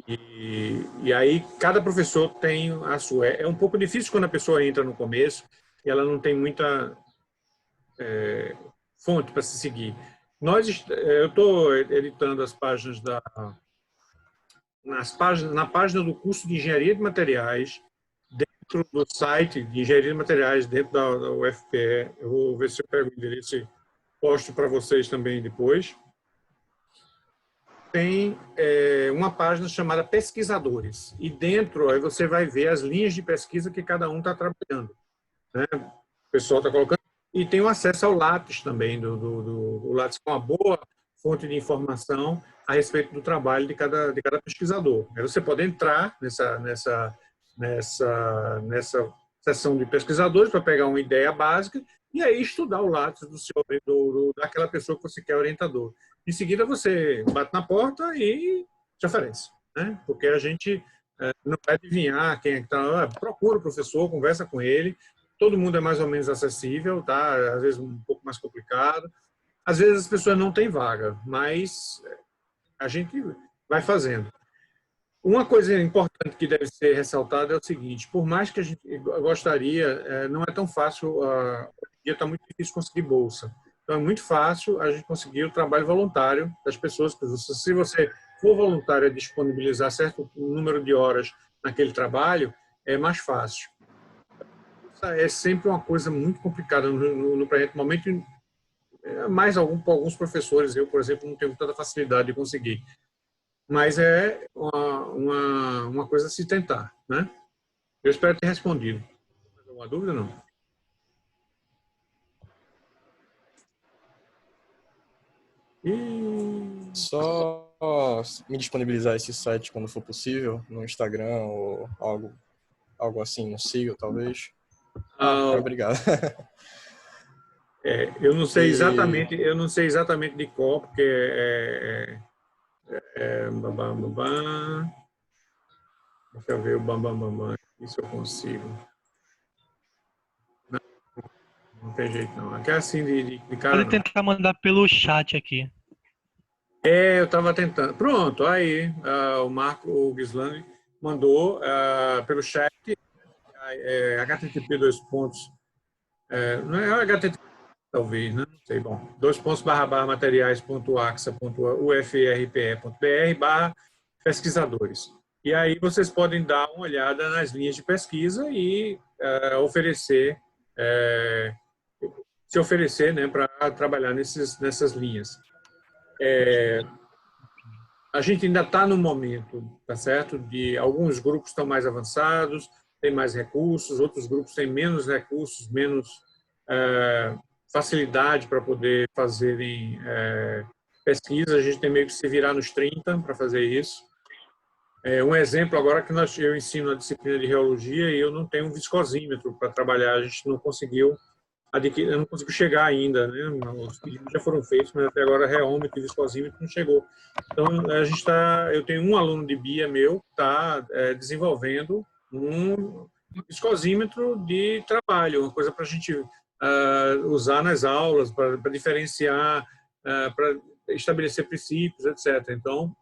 E aí cada professor tem a sua. É um pouco difícil quando a pessoa entra no começo e ela não tem muita fonte para se seguir. Eu estou editando as páginas na página do curso de Engenharia de Materiais, dentro do site de Engenharia de Materiais, dentro da UFPE. Eu vou ver se eu pego o endereço e posto para vocês também depois. Tem uma página chamada Pesquisadores. E dentro aí você vai ver as linhas de pesquisa que cada um está trabalhando, né? O pessoal está colocando. E tem o acesso ao Lattes também. O Lattes é uma boa fonte de informação a respeito do trabalho de cada pesquisador. Aí você pode entrar nessa seção de pesquisadores para pegar uma ideia básica e aí estudar o Lattes daquela pessoa que você quer orientador. Em seguida, você bate na porta e te oferece, né? Porque a gente não vai adivinhar quem é que está. Procura o professor, conversa com ele. Todo mundo é mais ou menos acessível, tá? Às vezes um pouco mais complicado. Às vezes as pessoas não têm vaga, mas a gente vai fazendo. Uma coisa importante que deve ser ressaltada é o seguinte: por mais que a gente gostaria, não é tão fácil. Hoje em dia está muito difícil conseguir bolsa. Então é muito fácil a gente conseguir o trabalho voluntário das pessoas. Se você for voluntário a disponibilizar certo número de horas naquele trabalho, é mais fácil. É sempre uma coisa muito complicada no presente momento, mais alguns professores. Eu, por exemplo, não tenho tanta facilidade de conseguir. Mas é uma coisa a se tentar, né? Eu espero ter respondido. Mais alguma dúvida, não? Só me disponibilizar esse site quando for possível, no Instagram ou algo assim, no Siga, talvez. Obrigado. Eu não sei exatamente de qual, porque bam, bam, bam. Deixa eu ver o bam, bam, bam, bam. Isso eu consigo. Não tem jeito, não. Aqui é assim de cara, Pode não. tentar mandar pelo chat aqui. Eu estava tentando. Pronto, aí o Marco, o Gislandi, mandou pelo chat http dois pontos. Não é http, talvez, né? Não sei. Bom, dois pontos materiais.axa.ufrpe.br/pesquisadores. E aí vocês podem dar uma olhada nas linhas de pesquisa e se oferecer, né, para trabalhar nessas linhas. A gente ainda está no momento, tá certo? De alguns grupos estão mais avançados, têm mais recursos, outros grupos têm menos recursos, menos facilidade para poder fazerem pesquisa. A gente tem meio que se virar nos 30 para fazer isso. Um exemplo agora que eu ensino a disciplina de reologia e eu não tenho um viscosímetro para trabalhar. A gente não conseguiu adquirir, não conseguiu chegar ainda, né? Os pedidos já foram feitos, mas até agora reômetro e viscosímetro não chegou. Então eu tenho um aluno de Bia meu que está desenvolvendo um viscosímetro de trabalho, uma coisa para a gente usar nas aulas, para diferenciar, para estabelecer princípios, etc. Então,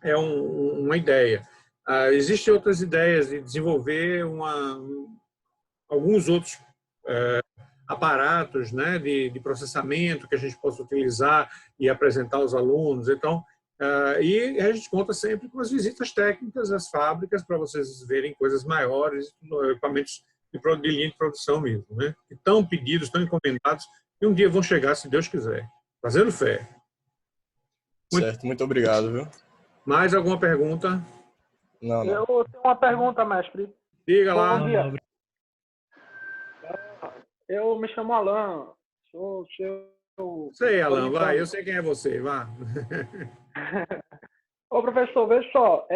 é uma ideia. Existem outras ideias de desenvolver alguns outros aparatos, né, de processamento que a gente possa utilizar e apresentar aos alunos. Então, e a gente conta sempre com as visitas técnicas às fábricas para vocês verem coisas maiores, equipamentos de linha de produção mesmo, né? Que estão pedidos, estão encomendados e um dia vão chegar, se Deus quiser. Fazendo fé. Certo, muito obrigado, viu? Mais alguma pergunta? Não. Eu tenho uma pergunta, mestre. Diga lá. Bom dia. Eu me chamo Alan. Sei, Alan, vai. Eu sei quem é você, vá. Ô, professor, veja só.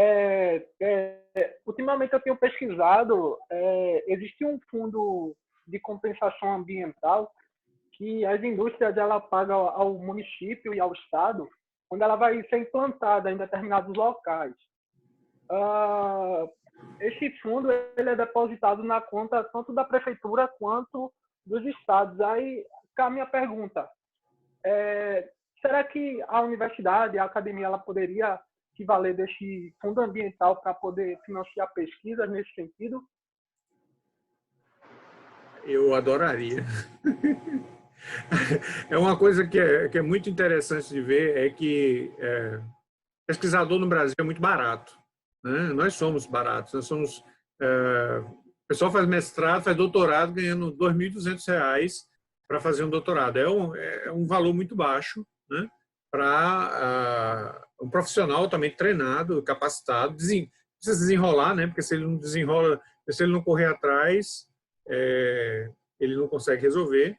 Ultimamente eu tenho pesquisado, existe um fundo de compensação ambiental que as indústrias ela pagam ao município e ao estado quando ela vai ser implantada em determinados locais. Esse fundo ele é depositado na conta tanto da prefeitura quanto dos estados. Aí, a minha pergunta, será que a universidade, a academia, ela poderia se valer desse fundo ambiental para poder financiar pesquisas nesse sentido? Eu adoraria. É uma coisa que é muito interessante de ver, é que pesquisador no Brasil é muito barato, né? Nós somos baratos, nós somos... o pessoal faz mestrado, faz doutorado ganhando R$ 2.200 para fazer um doutorado. É um valor muito baixo, né? Para um profissional altamente treinado, capacitado, precisa desenrolar, né? Porque se ele não desenrola, se ele não correr atrás, ele não consegue resolver.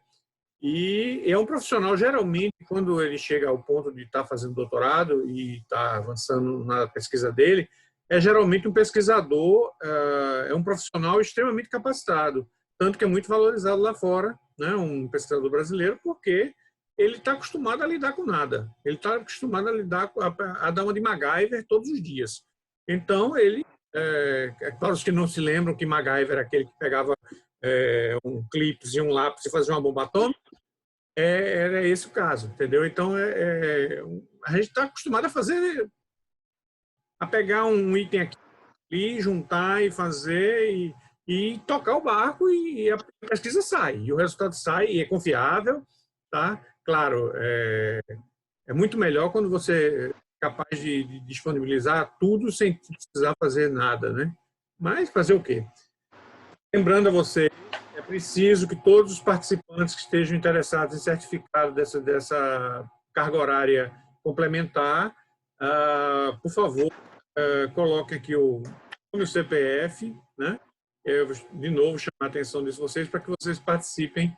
E é um profissional, geralmente, quando ele chega ao ponto de estar fazendo doutorado e está avançando na pesquisa dele, é geralmente um pesquisador, é um profissional extremamente capacitado, tanto que é muito valorizado lá fora, né? Um pesquisador brasileiro, porque ele está acostumado a lidar com nada. Ele está acostumado a lidar a dar uma de MacGyver todos os dias. Então, ele, para os que não se lembram que MacGyver era aquele que pegava um clipe e um lápis e fazia uma bomba atômica, era esse o caso, entendeu? Então, a gente está acostumado a pegar um item aqui, juntar e fazer e tocar o barco e a pesquisa sai, e o resultado sai e é confiável, tá? Claro, é muito melhor quando você é capaz de disponibilizar tudo sem precisar fazer nada, né? Mas fazer o quê? Lembrando a você, é preciso que todos os participantes que estejam interessados em certificado dessa carga horária complementar, por favor, coloque aqui o nome, o CPF, né? Eu, de novo, chamar a atenção de vocês para que vocês participem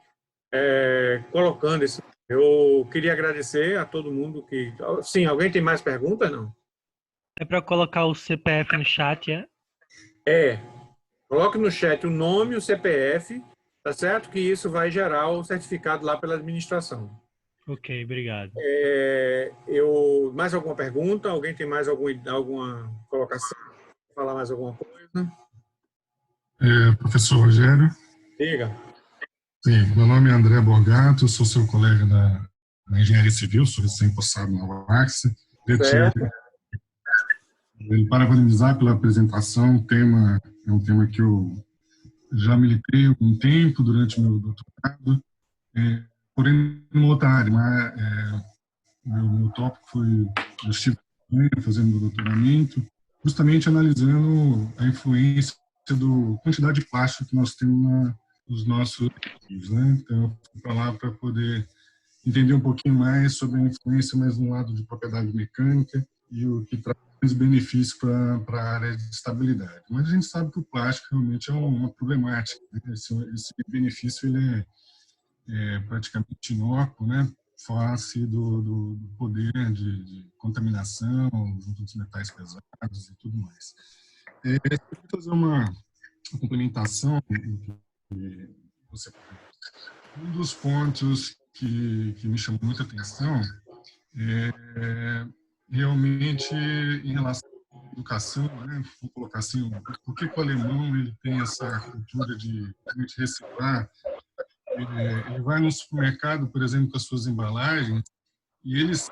colocando esse. Eu queria agradecer a todo mundo que... Sim, alguém tem mais perguntas, não? É para colocar o CPF no chat, é? Coloque no chat o nome e o CPF, tá certo? Que isso vai gerar o certificado lá pela administração. Ok, obrigado. Mais alguma pergunta? Alguém tem mais alguma colocação? Falar mais alguma coisa? Professor Rogério. Diga. Sim, meu nome é André Borgato, sou seu colega na Engenharia Civil, sou recém-postado na UAX. Parabenizar pela apresentação, é um tema que eu já militei há algum tempo durante o meu doutorado, porém numa outra área, mas meu tópico foi, eu estive fazendo meu doutoramento, justamente analisando a influência da quantidade de plástico que nós temos nos nossos arquivos, né? Então, eu fui para lá para poder entender um pouquinho mais sobre a influência mais no lado de propriedade mecânica e o que traz grande benefício para a área de estabilidade. Mas a gente sabe que o plástico realmente é uma problemática, né? Esse benefício ele é praticamente inócuo, né? Face do poder de contaminação junto dos metais pesados e tudo mais. Eu vou fazer uma complementação do que você falou. Um dos pontos que me chamou muita atenção é realmente em relação à educação, né? Vou colocar assim, por que o alemão ele tem essa cultura de reciclar? Ele vai no supermercado, por exemplo, com as suas embalagens, e eles,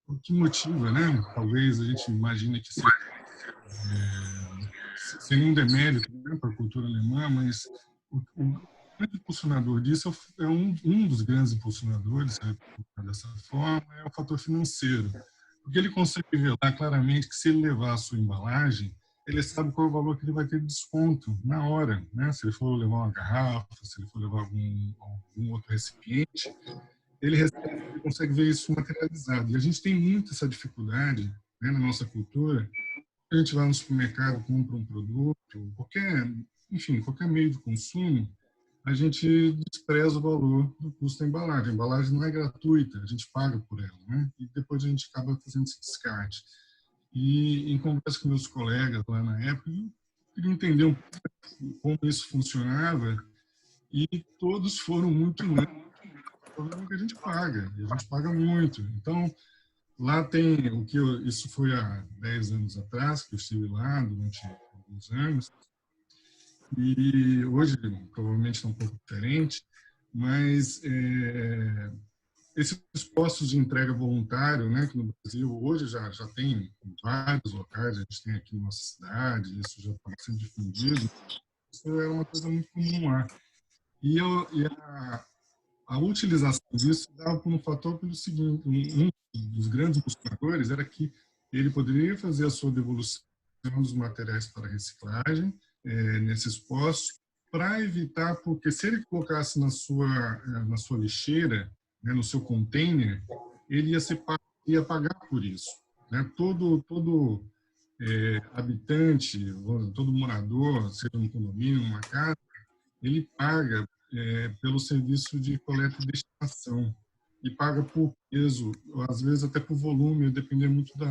o que motiva, né? Talvez a gente imagine que seja sem nenhum demérito, né, para a cultura alemã, mas o grande impulsionador disso é um dos grandes impulsionadores, né, dessa forma, é o fator financeiro. Porque ele consegue revelar claramente que se ele levar a sua embalagem, ele sabe qual é o valor que ele vai ter de desconto na hora, né? Se ele for levar uma garrafa, se ele for levar algum outro recipiente, ele consegue ver isso materializado. E a gente tem muito essa dificuldade, né, na nossa cultura. A gente vai no supermercado, compra um produto, qualquer meio de consumo, a gente despreza o valor do custo da embalagem. A embalagem não é gratuita, a gente paga por ela, né? E depois a gente acaba fazendo esse descarte. E em conversa com meus colegas lá na época, eu queria entender um pouco como isso funcionava, e todos foram muito unânimes. O problema é que a gente paga, e a gente paga muito. Então, lá tem isso foi há 10 anos atrás, que eu estive lá durante alguns anos, e hoje provavelmente está um pouco diferente, mas esses postos de entrega voluntário, né, que no Brasil hoje já tem em vários locais, a gente tem aqui na nossa cidade, isso já está sendo difundido, isso era uma coisa muito comum lá. E a utilização disso dava por um fator pelo seguinte: um dos grandes buscadores era que ele poderia fazer a sua devolução dos materiais para reciclagem nesses postos, para evitar, porque se ele colocasse na sua lixeira, né, no seu container, ele ia pagar por isso, né? Todo habitante, todo morador, seja um condomínio, uma casa, ele paga pelo serviço de coleta e destinação, e paga por peso, às vezes até por volume, dependendo muito do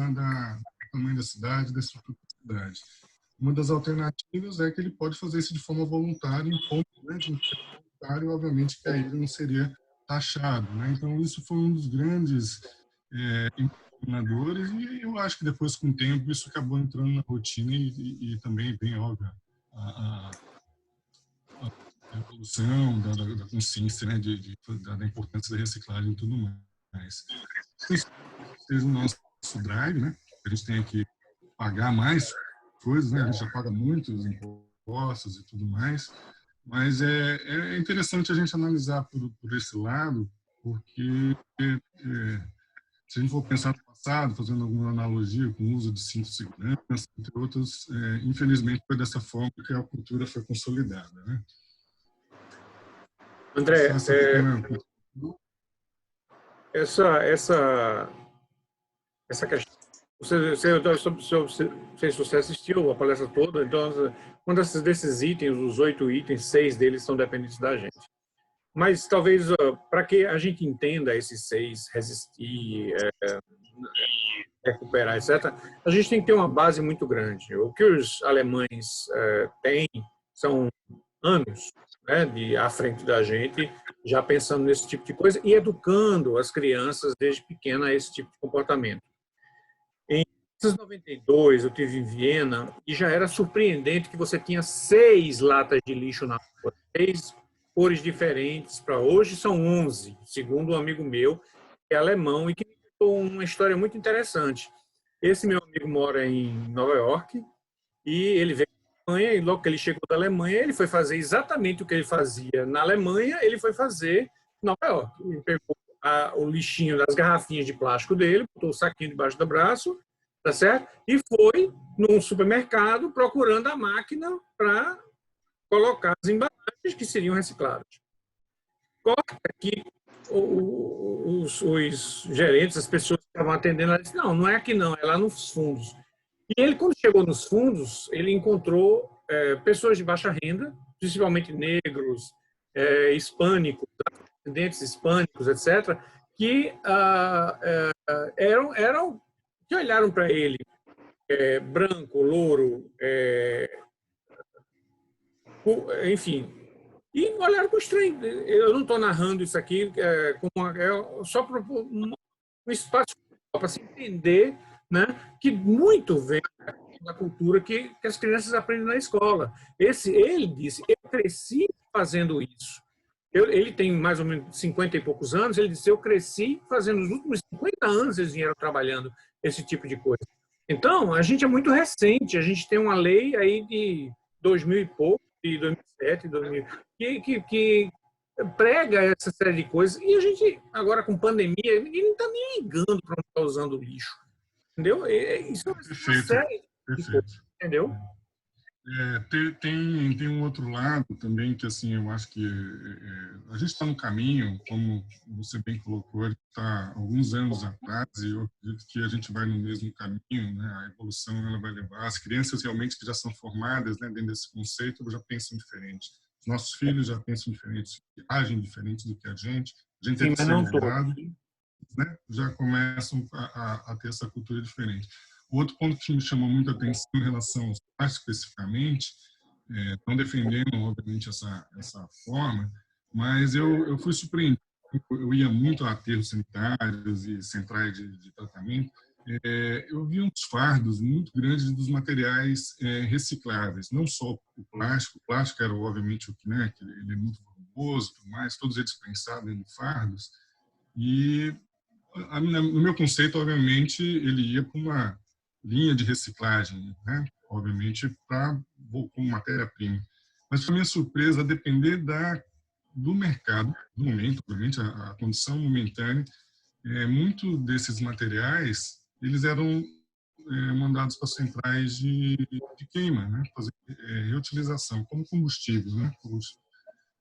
tamanho da cidade, da estrutura da cidade. Uma das alternativas é que ele pode fazer isso de forma voluntária, em ponto, né, de voluntário, obviamente que aí ele não seria taxado, né? Então isso foi um dos grandes impulsionadores, e eu acho que depois, com o tempo, isso acabou entrando na rotina, e também, bem óbvio, a evolução da consciência, né, da importância da reciclagem e tudo mais. Isso fez o nosso drive, né? A gente tem que pagar mais coisas, né? A gente já paga muitos impostos e tudo mais, mas é interessante a gente analisar por esse lado, porque se a gente for pensar no passado, fazendo alguma analogia com o uso de cinto de segurança, entre outros, infelizmente foi dessa forma que a cultura foi consolidada, né? André, essa questão, não sei se você assistiu a palestra toda, então, um desses itens, os 8 itens, 6 deles são dependentes da gente. Mas talvez, para que a gente entenda esses 6, resistir, recuperar, etc., a gente tem que ter uma base muito grande. O que os alemães têm são anos, né, à frente da gente, já pensando nesse tipo de coisa e educando as crianças desde pequena a esse tipo de comportamento. Em 1992, eu estive em Viena e já era surpreendente que você tinha 6 latas de lixo na rua, 6 cores diferentes, para hoje são 11, segundo um amigo meu, que é alemão e que me contou uma história muito interessante. Esse meu amigo mora em Nova York e ele veio Alemanha, e logo que ele chegou da Alemanha, ele foi fazer exatamente o que ele fazia na Alemanha, ele foi fazer em Nova York. Ele pegou o lixinho das garrafinhas de plástico dele, botou o saquinho debaixo do braço, tá certo? E foi num supermercado procurando a máquina para colocar as embalagens que seriam recicladas. Corta que os gerentes, as pessoas que estavam atendendo, ela disse, não é aqui não, é lá nos fundos. E ele, quando chegou nos fundos, ele encontrou pessoas de baixa renda, principalmente negros, hispânicos, descendentes hispânicos, etc., que que olharam para ele, branco, louro, enfim, e olharam com estranho. Eu não estou narrando isso aqui só para um espaço para se entender, né, que muito vem da cultura que as crianças aprendem na escola. Ele disse, eu cresci fazendo isso. Ele tem mais ou menos 50 e poucos anos, ele disse, eu cresci fazendo, os últimos 50 anos eles vieram trabalhando esse tipo de coisa. Então, a gente é muito recente, a gente tem uma lei aí de 2000 e pouco, de 2007, 2000, que prega essa série de coisas, e a gente, agora com pandemia, ninguém não está nem ligando para não estar usando lixo. Entendeu? Isso é uma série de coisas, entendeu? Tem um outro lado também que, assim, eu acho que a gente está no caminho, como você bem colocou, ele está alguns anos atrás, e eu acredito que a gente vai no mesmo caminho, né? A evolução ela vai levar. As crianças realmente que já são formadas, né, dentro desse conceito já pensam diferente. Os nossos filhos já pensam diferente, agem diferente do que a gente é de ser moldado, né? Já começam a ter essa cultura diferente. O outro ponto que me chamou muita atenção em relação aos pais, especificamente, não defendendo, obviamente, essa forma, mas eu fui surpreendido. Eu ia muito a aterros sanitários e centrais de tratamento. Eu vi uns fardos muito grandes dos materiais recicláveis, não só o plástico. O plástico era, obviamente, o que, né, que ele é muito volumoso, mas todos eles prensados em fardos. E, no meu conceito, obviamente, ele ia para uma linha de reciclagem, né? Obviamente, como matéria-prima. Mas, para minha surpresa, a depender do mercado, do momento, obviamente, a condição momentânea, muito desses materiais, eles eram mandados para centrais de queima, né? Fazer reutilização, como combustível, né?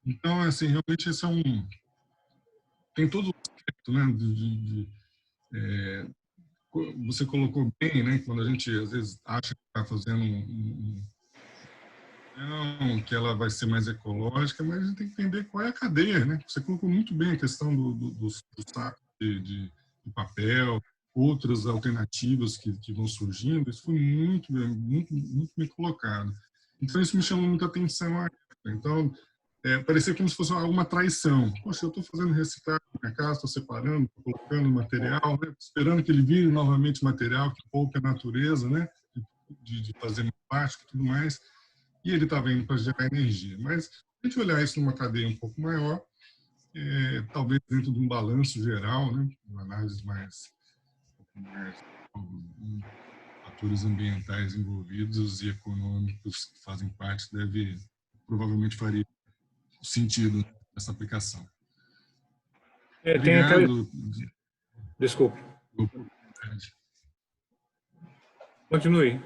Então, assim, realmente, esse tem todo o aspecto, né? Você colocou bem, né? Quando a gente às vezes acha que está fazendo que ela vai ser mais ecológica, mas a gente tem que entender qual é a cadeia, né? Você colocou muito bem a questão do saco de papel, outras alternativas que vão surgindo. Isso foi muito bem colocado. Então isso me chamou muita atenção. Então parecia como se fosse alguma traição. Poxa, eu estou fazendo reciclagem na minha casa, estou separando, colocando material, né? Esperando que ele vire novamente material que poupe a natureza, né? De fazer plástico e tudo mais, e ele estava indo para gerar energia. Mas, se a gente olhar isso numa cadeia um pouco maior, talvez dentro de um balanço geral, né? Uma análise mais fatores ambientais envolvidos e econômicos que fazem parte, provavelmente faria sentido dessa aplicação. Obrigado. Desculpe. Continue.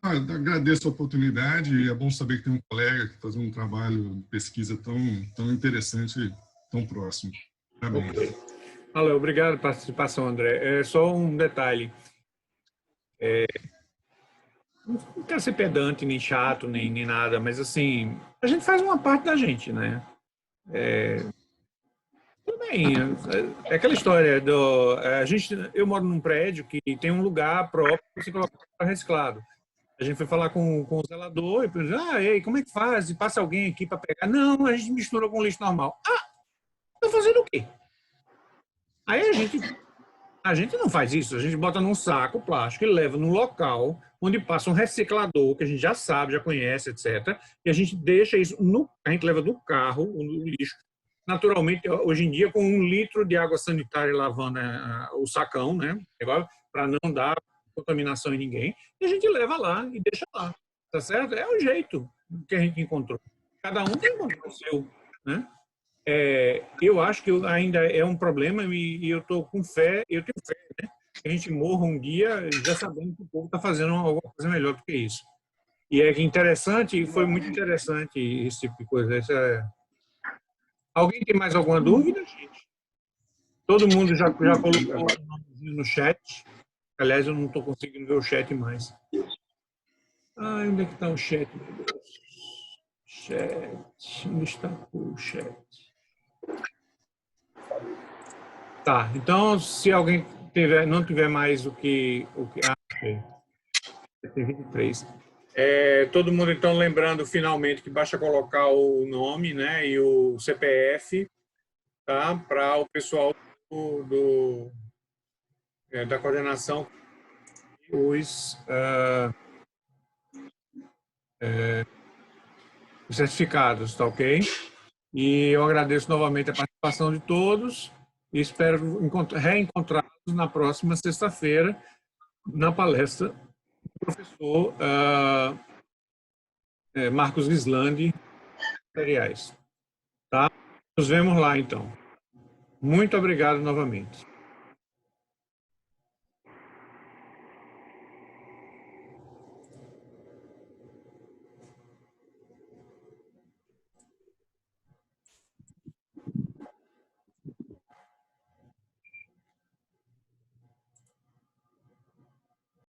Agradeço a oportunidade e é bom saber que tem um colega que faz um trabalho de pesquisa tão interessante, tão próximo. Parabéns. Okay. Valeu, obrigado pela participação, André. Só um detalhe. Não quero ser pedante, nem chato, nem nada, mas assim, a gente faz uma parte da gente, né? Tudo bem, é aquela história eu moro num prédio que tem um lugar próprio para você colocar reciclado. A gente foi falar com o zelador e perguntou, ei, como é que faz? E passa alguém aqui para pegar? Não, a gente mistura com lixo normal. Tá fazendo o quê? Aí a gente não faz isso, a gente bota num saco plástico e leva num local onde passa um reciclador, que a gente já sabe, já conhece, etc. E a gente deixa isso, a gente leva do carro, o lixo, naturalmente, hoje em dia, com 1 litro de água sanitária lavando o sacão, né? Para não dar contaminação em ninguém. E a gente leva lá e deixa lá, tá certo? É o jeito que a gente encontrou. Cada um tem que encontrar o seu, né? Eu acho que ainda é um problema e eu estou com fé, eu tenho fé, né? Que a gente morra um dia já sabendo que o povo está fazendo alguma coisa melhor do que isso. E é interessante, foi muito interessante esse tipo de coisa. Alguém tem mais alguma dúvida, gente? Todo mundo já colocou o nomezinho no chat. Aliás, eu não estou conseguindo ver o chat mais. Onde é que está o chat, meu Deus? Chat. Onde está o chat? Tá, então, se alguém não tiver mais o que ok. Tem 23. Todo mundo, então, lembrando finalmente que basta colocar o nome, né, e o CPF, tá, para o pessoal da coordenação, os certificados, tá ok? E eu agradeço novamente a participação de todos e espero reencontrá-los na próxima sexta-feira na palestra do professor Marcos Gislandi, materiais. Tá? Nos vemos lá, então. Muito obrigado novamente.